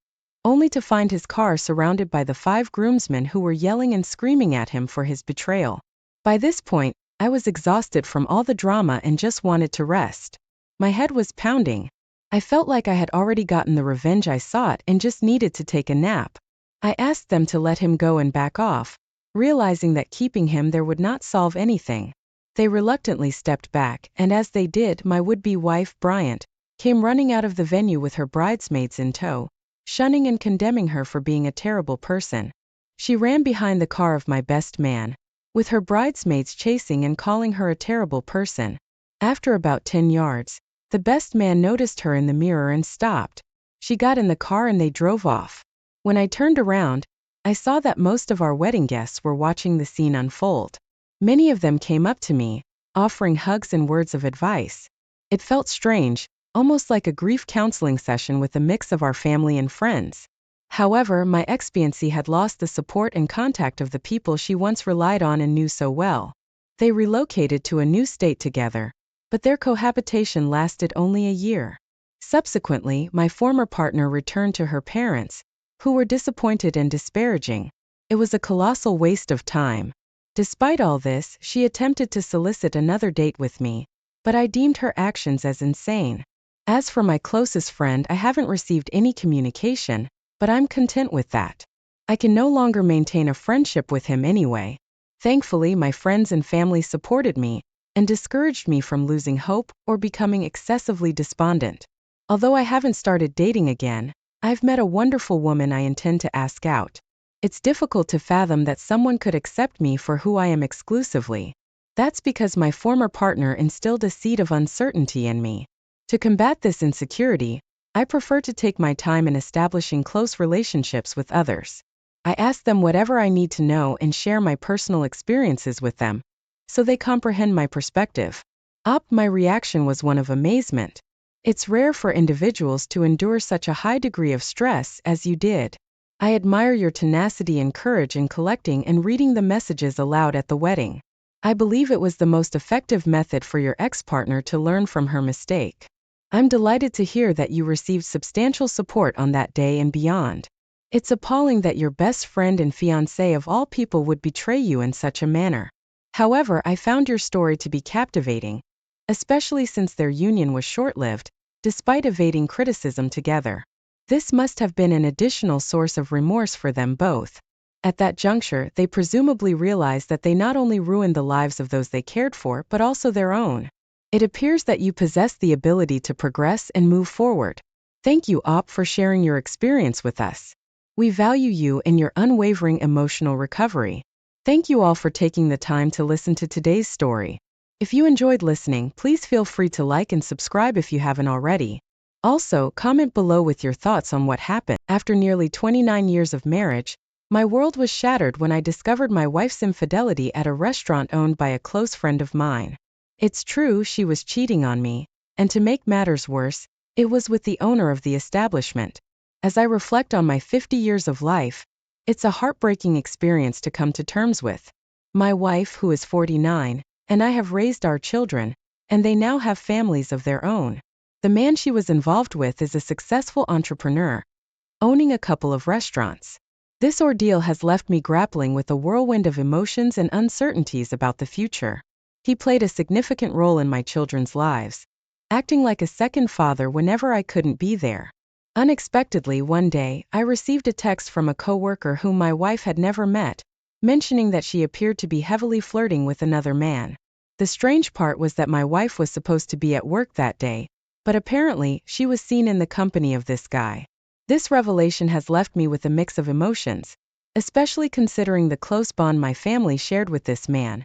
only to find his car surrounded by the 5 groomsmen who were yelling and screaming at him for his betrayal. By this point, I was exhausted from all the drama and just wanted to rest. My head was pounding. I felt like I had already gotten the revenge I sought and just needed to take a nap. I asked them to let him go and back off, realizing that keeping him there would not solve anything. They reluctantly stepped back, and as they did, my would-be wife, Bryant, came running out of the venue with her bridesmaids in tow, shunning and condemning her for being a terrible person. She ran behind the car of my best man, with her bridesmaids chasing and calling her a terrible person. After about 10 yards, the best man noticed her in the mirror and stopped. She got in the car and they drove off. When I turned around, I saw that most of our wedding guests were watching the scene unfold. Many of them came up to me, offering hugs and words of advice. It felt strange, almost like a grief counseling session with a mix of our family and friends. However, my ex-fiancée had lost the support and contact of the people she once relied on and knew so well. They relocated to a new state together, but their cohabitation lasted only a year. Subsequently, my former partner returned to her parents, who were disappointed and disparaging. It was a colossal waste of time. Despite all this, she attempted to solicit another date with me, but I deemed her actions as insane. As for my closest friend, I haven't received any communication, but I'm content with that. I can no longer maintain a friendship with him anyway. Thankfully, my friends and family supported me, and discouraged me from losing hope or becoming excessively despondent. Although I haven't started dating again, I've met a wonderful woman I intend to ask out. It's difficult to fathom that someone could accept me for who I am exclusively. That's because my former partner instilled a seed of uncertainty in me. To combat this insecurity, I prefer to take my time in establishing close relationships with others. I ask them whatever I need to know and share my personal experiences with them, so they comprehend my perspective. My reaction was one of amazement. It's rare for individuals to endure such a high degree of stress as you did. I admire your tenacity and courage in collecting and reading the messages aloud at the wedding. I believe it was the most effective method for your ex-partner to learn from her mistake. I'm delighted to hear that you received substantial support on that day and beyond. It's appalling that your best friend and fiancé of all people would betray you in such a manner. However, I found your story to be captivating, especially since their union was short-lived, despite evading criticism together. This must have been an additional source of remorse for them both. At that juncture, they presumably realized that they not only ruined the lives of those they cared for, but also their own. It appears that you possess the ability to progress and move forward. Thank you, for sharing your experience with us. We value you and your unwavering emotional recovery. Thank you all for taking the time to listen to today's story. If you enjoyed listening, please feel free to like and subscribe if you haven't already. Also, comment below with your thoughts on what happened. After nearly 29 years of marriage, my world was shattered when I discovered my wife's infidelity at a restaurant owned by a close friend of mine. It's true, she was cheating on me, and to make matters worse, it was with the owner of the establishment. As I reflect on my 50 years of life, it's a heartbreaking experience to come to terms with. My wife, who is 49, and I have raised our children, and they now have families of their own. The man she was involved with is a successful entrepreneur, owning a couple of restaurants. This ordeal has left me grappling with a whirlwind of emotions and uncertainties about the future. He played a significant role in my children's lives, acting like a second father whenever I couldn't be there. Unexpectedly, one day, I received a text from a coworker whom my wife had never met, mentioning that she appeared to be heavily flirting with another man. The strange part was that my wife was supposed to be at work that day, but apparently, she was seen in the company of this guy. This revelation has left me with a mix of emotions, especially considering the close bond my family shared with this man.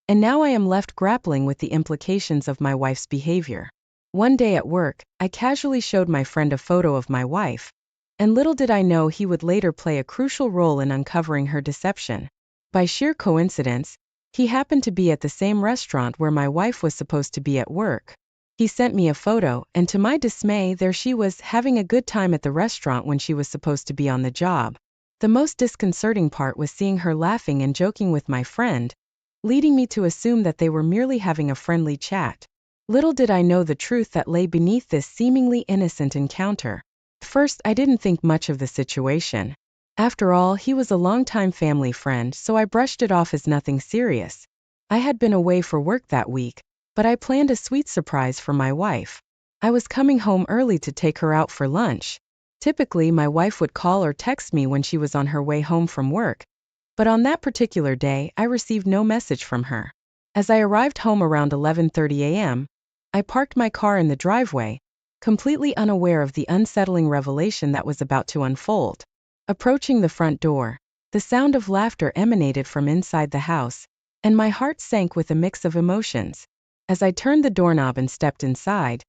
And now I am left grappling with the implications of my wife's behavior. One day at work, I casually showed my friend a photo of my wife, and little did I know he would later play a crucial role in uncovering her deception. By sheer coincidence, he happened to be at the same restaurant where my wife was supposed to be at work. He sent me a photo, and to my dismay, there she was, having a good time at the restaurant when she was supposed to be on the job. The most disconcerting part was seeing her laughing and joking with my friend, leading me to assume that they were merely having a friendly chat. Little did I know the truth that lay beneath this seemingly innocent encounter. First, I didn't think much of the situation. After all, he was a longtime family friend, so I brushed it off as nothing serious. I had been away for work that week, but I planned a sweet surprise for my wife. I was coming home early to take her out for lunch. Typically, my wife would call or text me when she was on her way home from work, but on that particular day, I received no message from her. As I arrived home around 11:30 a.m., I parked my car in the driveway, completely unaware of the unsettling revelation that was about to unfold. Approaching the front door, the sound of laughter emanated from inside the house, and my heart sank with a mix of emotions. As I turned the doorknob and stepped inside,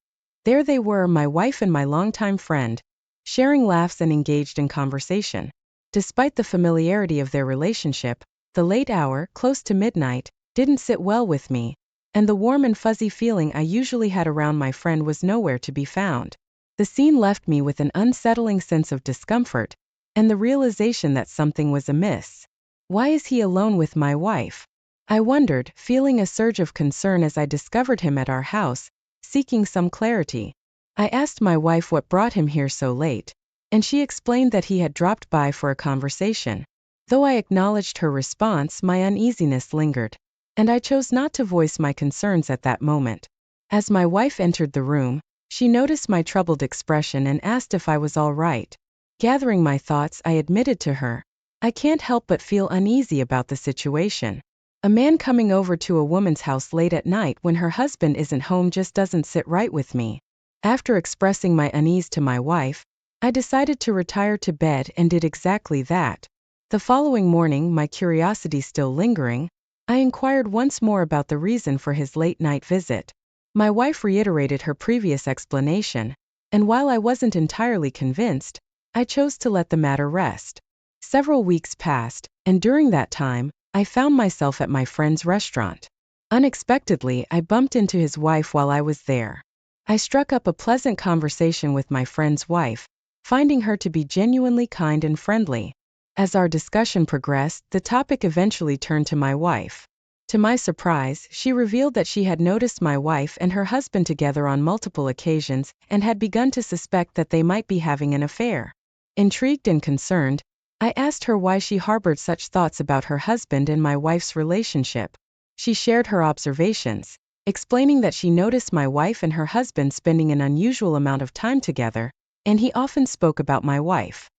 there they were, my wife and my longtime friend, sharing laughs and engaged in conversation. Despite the familiarity of their relationship, the late hour, close to midnight, didn't sit well with me, and the warm and fuzzy feeling I usually had around my friend was nowhere to be found. The scene left me with an unsettling sense of discomfort, and the realization that something was amiss. Why is he alone with my wife? I wondered, feeling a surge of concern as I discovered him at our house, seeking some clarity. I asked my wife what brought him here so late, and she explained that he had dropped by for a conversation. Though I acknowledged her response, my uneasiness lingered, and I chose not to voice my concerns at that moment. As my wife entered the room, she noticed my troubled expression and asked if I was all right. Gathering my thoughts, I admitted to her, I can't help but feel uneasy about the situation. A man coming over to a woman's house late at night when her husband isn't home just doesn't sit right with me. After expressing my unease to my wife, I decided to retire to bed and did exactly that. The following morning, my curiosity still lingering, I inquired once more about the reason for his late-night visit. My wife reiterated her previous explanation, and while I wasn't entirely convinced, I chose to let the matter rest. Several weeks passed, and during that time, I found myself at my friend's restaurant. Unexpectedly, I bumped into his wife while I was there. I struck up a pleasant conversation with my friend's wife, finding her to be genuinely kind and friendly. As our discussion progressed, the topic eventually turned to my wife. To my surprise, she revealed that she had noticed my wife and her husband together on multiple occasions and had begun to suspect that they might be having an affair. Intrigued and concerned, I asked her why she harbored such thoughts about her husband and my wife's relationship. She shared her observations, explaining that she noticed my wife and her husband spending an unusual amount of time together, and he often spoke about my wife.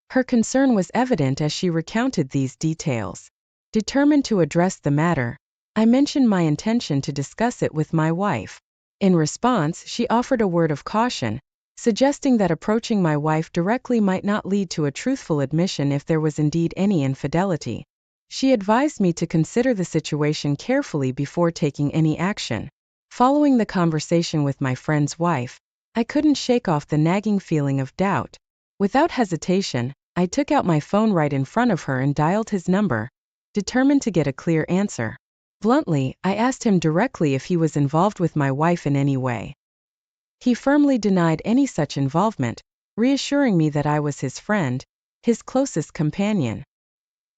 Her concern was evident as she recounted these details. Determined to address the matter, I mentioned my intention to discuss it with my wife. In response, she offered a word of caution, suggesting that approaching my wife directly might not lead to a truthful admission if there was indeed any infidelity. She advised me to consider the situation carefully before taking any action. Following the conversation with my friend's wife, I couldn't shake off the nagging feeling of doubt. Without hesitation, I took out my phone right in front of her and dialed his number, determined to get a clear answer. Bluntly, I asked him directly if he was involved with my wife in any way. He firmly denied any such involvement, reassuring me that I was his friend, his closest companion.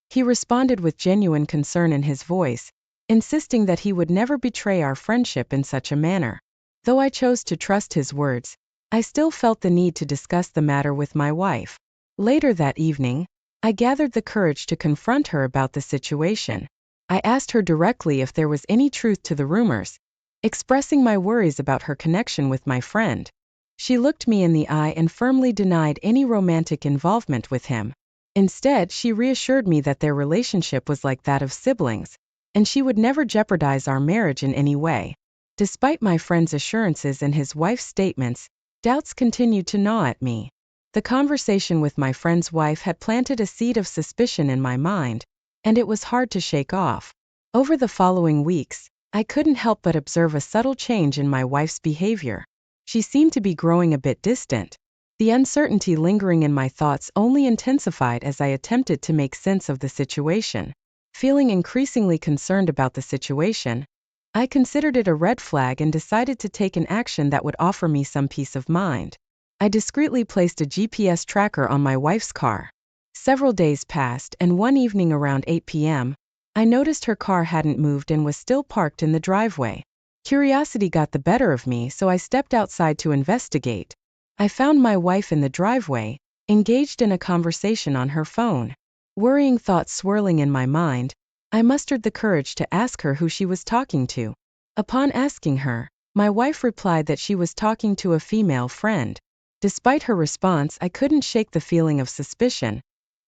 He responded with genuine concern in his voice, insisting that he would never betray our friendship in such a manner. Though I chose to trust his words, I still felt the need to discuss the matter with my wife. Later that evening, I gathered the courage to confront her about the situation. I asked her directly if there was any truth to the rumors, expressing my worries about her connection with my friend. She looked me in the eye and firmly denied any romantic involvement with him. Instead, she reassured me that their relationship was like that of siblings, and she would never jeopardize our marriage in any way. Despite my friend's assurances and his wife's statements, doubts continued to gnaw at me. The conversation with my friend's wife had planted a seed of suspicion in my mind, and it was hard to shake off. Over the following weeks, I couldn't help but observe a subtle change in my wife's behavior. She seemed to be growing a bit distant. The uncertainty lingering in my thoughts only intensified as I attempted to make sense of the situation. Feeling increasingly concerned about the situation, I considered it a red flag and decided to take an action that would offer me some peace of mind. I discreetly placed a GPS tracker on my wife's car. Several days passed, and one evening around 8 p.m., I noticed her car hadn't moved and was still parked in the driveway. Curiosity got the better of me, so I stepped outside to investigate. I found my wife in the driveway, engaged in a conversation on her phone. Worrying thoughts swirling in my mind, I mustered the courage to ask her who she was talking to. Upon asking her, my wife replied that she was talking to a female friend. Despite her response, I couldn't shake the feeling of suspicion,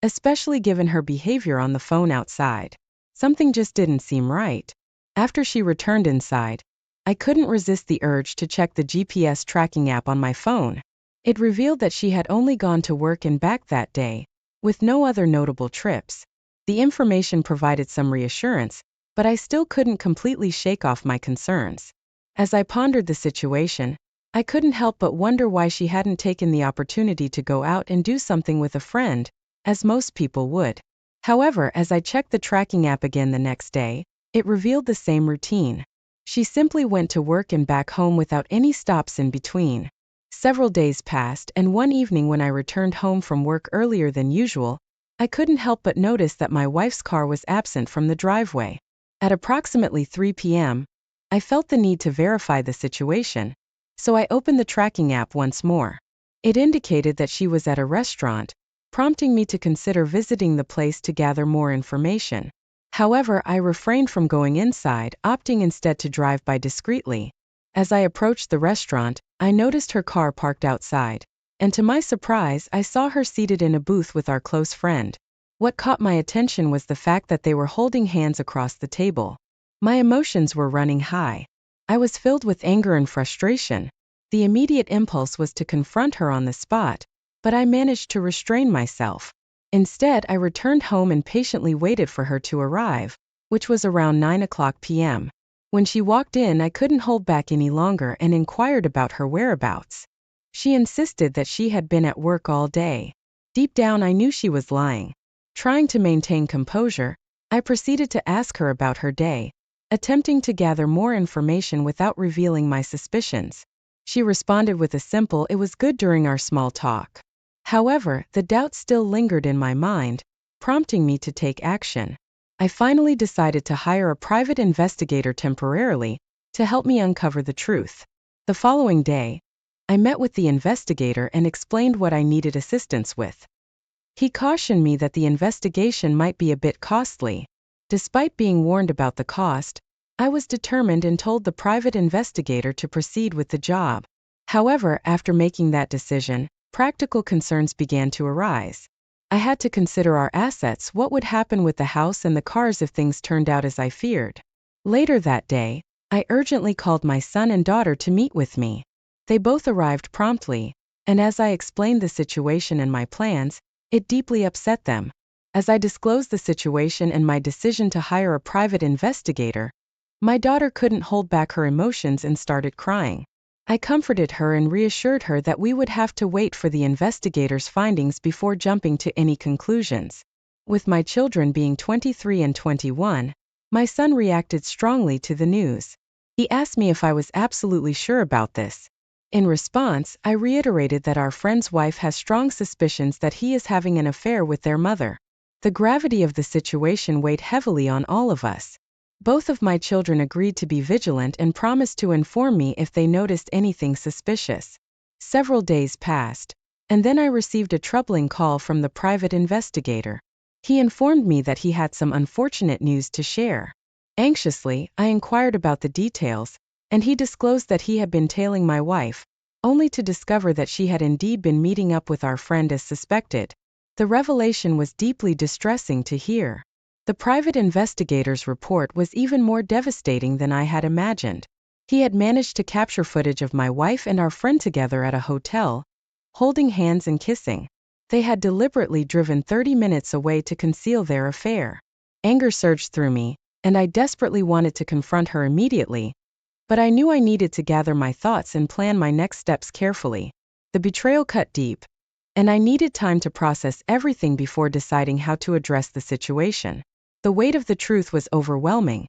especially given her behavior on the phone outside. Something just didn't seem right. After she returned inside, I couldn't resist the urge to check the GPS tracking app on my phone. It revealed that she had only gone to work and back that day, with no other notable trips. The information provided some reassurance, but I still couldn't completely shake off my concerns. As I pondered the situation, I couldn't help but wonder why she hadn't taken the opportunity to go out and do something with a friend, as most people would. However, as I checked the tracking app again the next day, it revealed the same routine. She simply went to work and back home without any stops in between. Several days passed, and one evening when I returned home from work earlier than usual, I couldn't help but notice that my wife's car was absent from the driveway. At approximately 3 p.m., I felt the need to verify the situation, so I opened the tracking app once more. It indicated that she was at a restaurant, prompting me to consider visiting the place to gather more information. However, I refrained from going inside, opting instead to drive by discreetly. As I approached the restaurant, I noticed her car parked outside, and to my surprise, I saw her seated in a booth with our close friend. What caught my attention was the fact that they were holding hands across the table. My emotions were running high. I was filled with anger and frustration. The immediate impulse was to confront her on the spot, but I managed to restrain myself. Instead, I returned home and patiently waited for her to arrive, which was around 9 p.m. When she walked in, I couldn't hold back any longer and inquired about her whereabouts. She insisted that she had been at work all day. Deep down, I knew she was lying. Trying to maintain composure, I proceeded to ask her about her day, attempting to gather more information without revealing my suspicions. She responded with a simple, "It was good," during our small talk. However, the doubt still lingered in my mind, prompting me to take action. I finally decided to hire a private investigator temporarily to help me uncover the truth. The following day, I met with the investigator and explained what I needed assistance with. He cautioned me that the investigation might be a bit costly. Despite being warned about the cost, I was determined and told the private investigator to proceed with the job. However, after making that decision, practical concerns began to arise. I had to consider our assets, what would happen with the house and the cars if things turned out as I feared. Later that day, I urgently called my son and daughter to meet with me. They both arrived promptly, and as I explained the situation and my plans, it deeply upset them. As I disclosed the situation and my decision to hire a private investigator, my daughter couldn't hold back her emotions and started crying. I comforted her and reassured her that we would have to wait for the investigator's findings before jumping to any conclusions. With my children being 23 and 21, my son reacted strongly to the news. He asked me if I was absolutely sure about this. In response, I reiterated that our friend's wife has strong suspicions that he is having an affair with their mother. The gravity of the situation weighed heavily on all of us. Both of my children agreed to be vigilant and promised to inform me if they noticed anything suspicious. Several days passed, and then I received a troubling call from the private investigator. He informed me that he had some unfortunate news to share. Anxiously, I inquired about the details, and he disclosed that he had been tailing my wife, only to discover that she had indeed been meeting up with our friend as suspected. The revelation was deeply distressing to hear. The private investigator's report was even more devastating than I had imagined. He had managed to capture footage of my wife and our friend together at a hotel, holding hands and kissing. They had deliberately driven 30 minutes away to conceal their affair. Anger surged through me, and I desperately wanted to confront her immediately, but I knew I needed to gather my thoughts and plan my next steps carefully. The betrayal cut deep, and I needed time to process everything before deciding how to address the situation. The weight of the truth was overwhelming,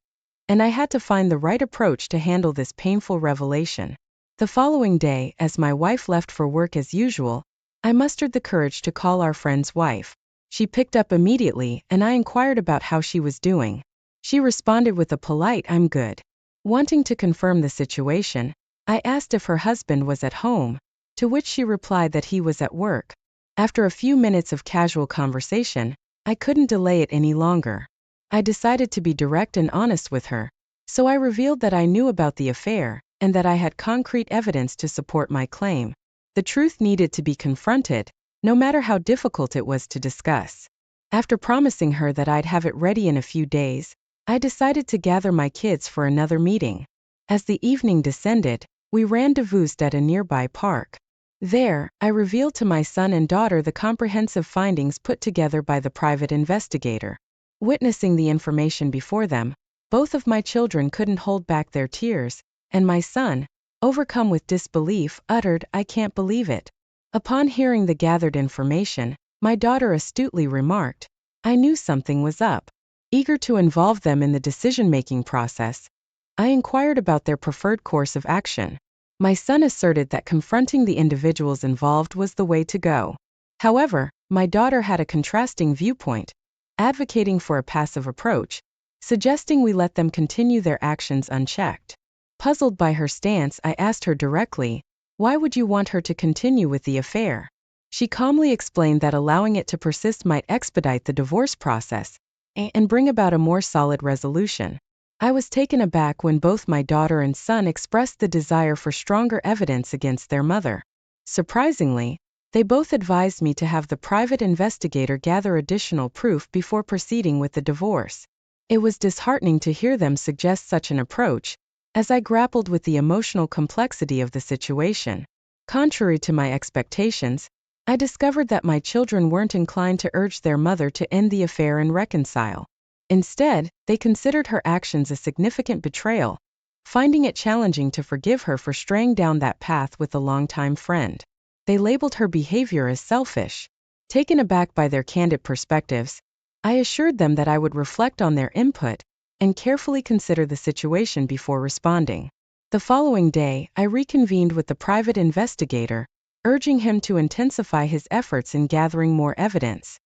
and I had to find the right approach to handle this painful revelation. The following day, as my wife left for work as usual, I mustered the courage to call our friend's wife. She picked up immediately, and I inquired about how she was doing. She responded with a polite "I'm good." Wanting to confirm the situation, I asked if her husband was at home, to which she replied that he was at work. After a few minutes of casual conversation, I couldn't delay it any longer. I decided to be direct and honest with her, so I revealed that I knew about the affair, and that I had concrete evidence to support my claim. The truth needed to be confronted, no matter how difficult it was to discuss. After promising her that I'd have it ready in a few days, I decided to gather my kids for another meeting. As the evening descended, we rendezvoused at a nearby park. There, I revealed to my son and daughter the comprehensive findings put together by the private investigator. Witnessing the information before them, both of my children couldn't hold back their tears, and my son, overcome with disbelief, uttered, "I can't believe it." Upon hearing the gathered information, my daughter astutely remarked, "I knew something was up." Eager to involve them in the decision-making process, I inquired about their preferred course of action. My son asserted that confronting the individuals involved was the way to go. However, my daughter had a contrasting viewpoint, advocating for a passive approach, suggesting we let them continue their actions unchecked. Puzzled by her stance, I asked her directly, "Why would you want her to continue with the affair?" She calmly explained that allowing it to persist might expedite the divorce process and bring about a more solid resolution. I was taken aback when both my daughter and son expressed the desire for stronger evidence against their mother. Surprisingly, they both advised me to have the private investigator gather additional proof before proceeding with the divorce. It was disheartening to hear them suggest such an approach, as I grappled with the emotional complexity of the situation. Contrary to my expectations, I discovered that my children weren't inclined to urge their mother to end the affair and reconcile. Instead, they considered her actions a significant betrayal, finding it challenging to forgive her for straying down that path with a longtime friend. They labeled her behavior as selfish. Taken aback by their candid perspectives, I assured them that I would reflect on their input and carefully consider the situation before responding. The following day, I reconvened with the private investigator, urging him to intensify his efforts in gathering more evidence.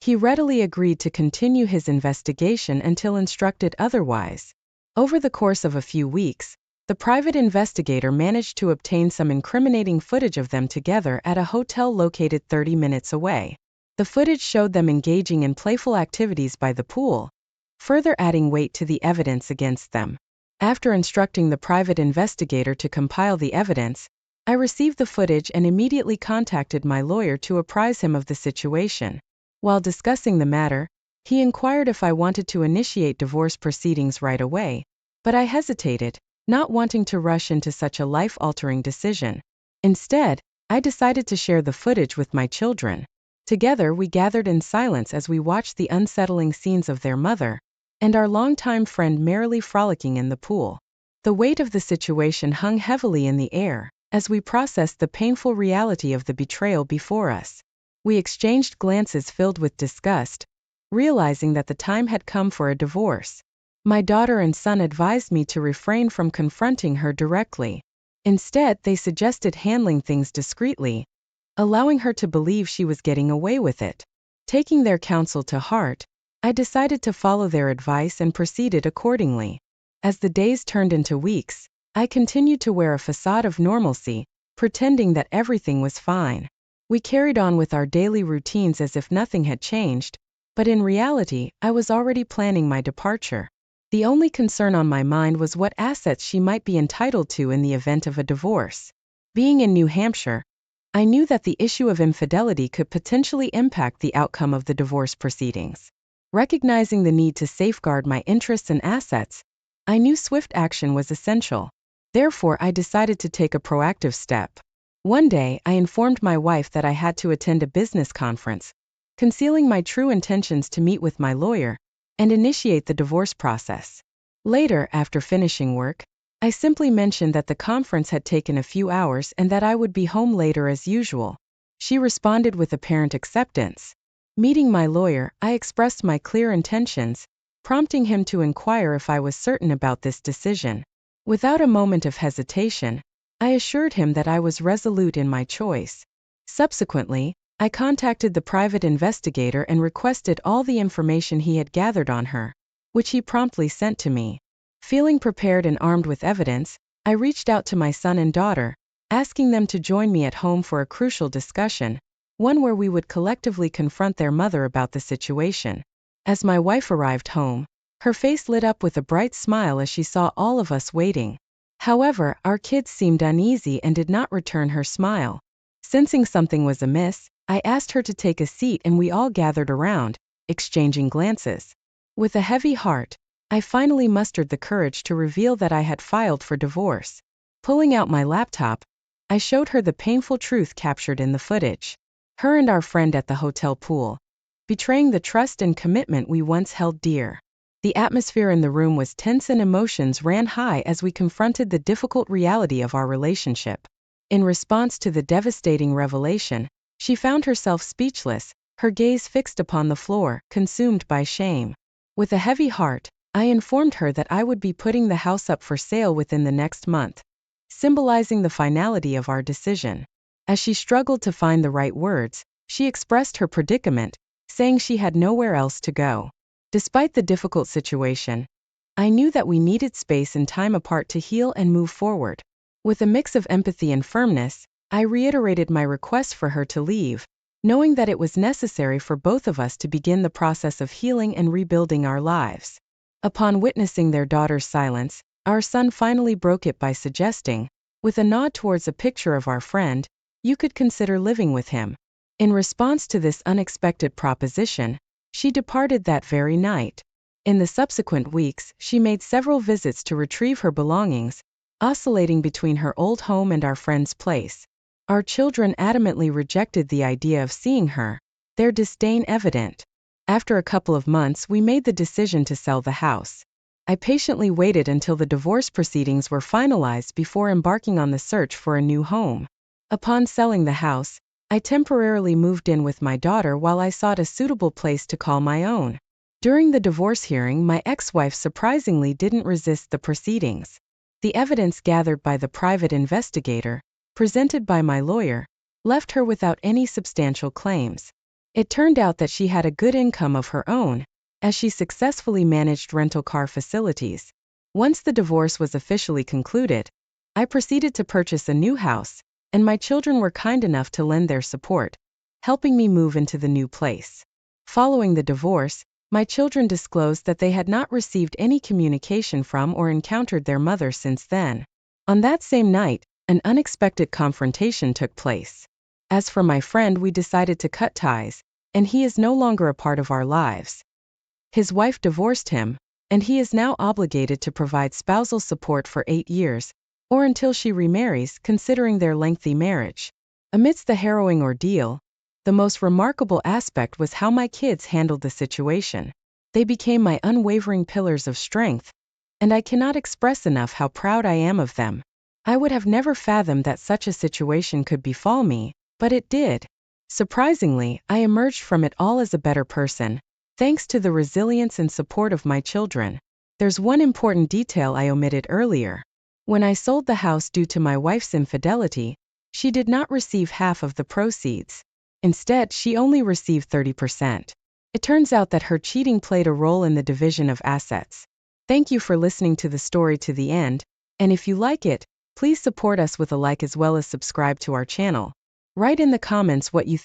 He readily agreed to continue his investigation until instructed otherwise. Over the course of a few weeks, the private investigator managed to obtain some incriminating footage of them together at a hotel located 30 minutes away. The footage showed them engaging in playful activities by the pool, further adding weight to the evidence against them. After instructing the private investigator to compile the evidence, I received the footage and immediately contacted my lawyer to apprise him of the situation. While discussing the matter, he inquired if I wanted to initiate divorce proceedings right away, but I hesitated, not wanting to rush into such a life-altering decision. Instead, I decided to share the footage with my children. Together, we gathered in silence as we watched the unsettling scenes of their mother and our longtime friend merrily frolicking in the pool. The weight of the situation hung heavily in the air as we processed the painful reality of the betrayal before us. We exchanged glances filled with disgust, realizing that the time had come for a divorce. My daughter and son advised me to refrain from confronting her directly. Instead, they suggested handling things discreetly, allowing her to believe she was getting away with it. Taking their counsel to heart, I decided to follow their advice and proceeded accordingly. As the days turned into weeks, I continued to wear a facade of normalcy, pretending that everything was fine. We carried on with our daily routines as if nothing had changed, But in reality, I was already planning my departure. The only concern on my mind was what assets she might be entitled to in the event of a divorce. Being in New Hampshire, I knew that the issue of infidelity could potentially impact the outcome of the divorce proceedings. Recognizing the need to safeguard my interests and assets, I knew swift action was essential. Therefore, I decided to take a proactive step. One day, I informed my wife that I had to attend a business conference, concealing my true intentions to meet with my lawyer and initiate the divorce process. Later, after finishing work, I simply mentioned that the conference had taken a few hours and that I would be home later as usual. She responded with apparent acceptance. Meeting my lawyer, I expressed my clear intentions, prompting him to inquire if I was certain about this decision. Without a moment of hesitation, I assured him that I was resolute in my choice. Subsequently, I contacted the private investigator and requested all the information he had gathered on her, which he promptly sent to me. Feeling prepared and armed with evidence, I reached out to my son and daughter, asking them to join me at home for a crucial discussion, one where we would collectively confront their mother about the situation. As my wife arrived home, her face lit up with a bright smile as she saw all of us waiting. However, our kids seemed uneasy and did not return her smile. Sensing something was amiss, I asked her to take a seat and we all gathered around, exchanging glances. With a heavy heart, I finally mustered the courage to reveal that I had filed for divorce. Pulling out my laptop, I showed her the painful truth captured in the footage. Her and our friend at the hotel pool, betraying the trust and commitment we once held dear. The atmosphere in the room was tense and emotions ran high as we confronted the difficult reality of our relationship. In response to the devastating revelation, she found herself speechless, her gaze fixed upon the floor, consumed by shame. With a heavy heart, I informed her that I would be putting the house up for sale within the next month, symbolizing the finality of our decision. As she struggled to find the right words, she expressed her predicament, saying she had nowhere else to go. Despite the difficult situation, I knew that we needed space and time apart to heal and move forward. With a mix of empathy and firmness, I reiterated my request for her to leave, knowing that it was necessary for both of us to begin the process of healing and rebuilding our lives. Upon witnessing their daughter's silence, our son finally broke it by suggesting, with a nod towards a picture of our friend, "You could consider living with him." In response to this unexpected proposition, she departed that very night. In the subsequent weeks, she made several visits to retrieve her belongings, oscillating between her old home and our friend's place. Our children adamantly rejected the idea of seeing her, their disdain evident. After a couple of months, we made the decision to sell the house. I patiently waited until the divorce proceedings were finalized before embarking on the search for a new home. Upon selling the house, I temporarily moved in with my daughter while I sought a suitable place to call my own. During the divorce hearing, my ex-wife surprisingly didn't resist the proceedings. The evidence gathered by the private investigator, presented by my lawyer, left her without any substantial claims. It turned out that she had a good income of her own, as she successfully managed rental car facilities. Once the divorce was officially concluded, I proceeded to purchase a new house, and my children were kind enough to lend their support, helping me move into the new place. Following the divorce, my children disclosed that they had not received any communication from or encountered their mother since then. On that same night, an unexpected confrontation took place. As for my friend, we decided to cut ties, and he is no longer a part of our lives. His wife divorced him, and he is now obligated to provide spousal support for 8 years, or until she remarries, considering their lengthy marriage. Amidst the harrowing ordeal, the most remarkable aspect was how my kids handled the situation. They became my unwavering pillars of strength, and I cannot express enough how proud I am of them. I would have never fathomed that such a situation could befall me, but it did. Surprisingly, I emerged from it all as a better person, thanks to the resilience and support of my children. There's one important detail I omitted earlier. When I sold the house due to my wife's infidelity, she did not receive half of the proceeds. Instead, she only received 30%. It turns out that her cheating played a role in the division of assets. Thank you for listening to the story to the end, and if you like it, please support us with a like as well as subscribe to our channel. Write in the comments what you think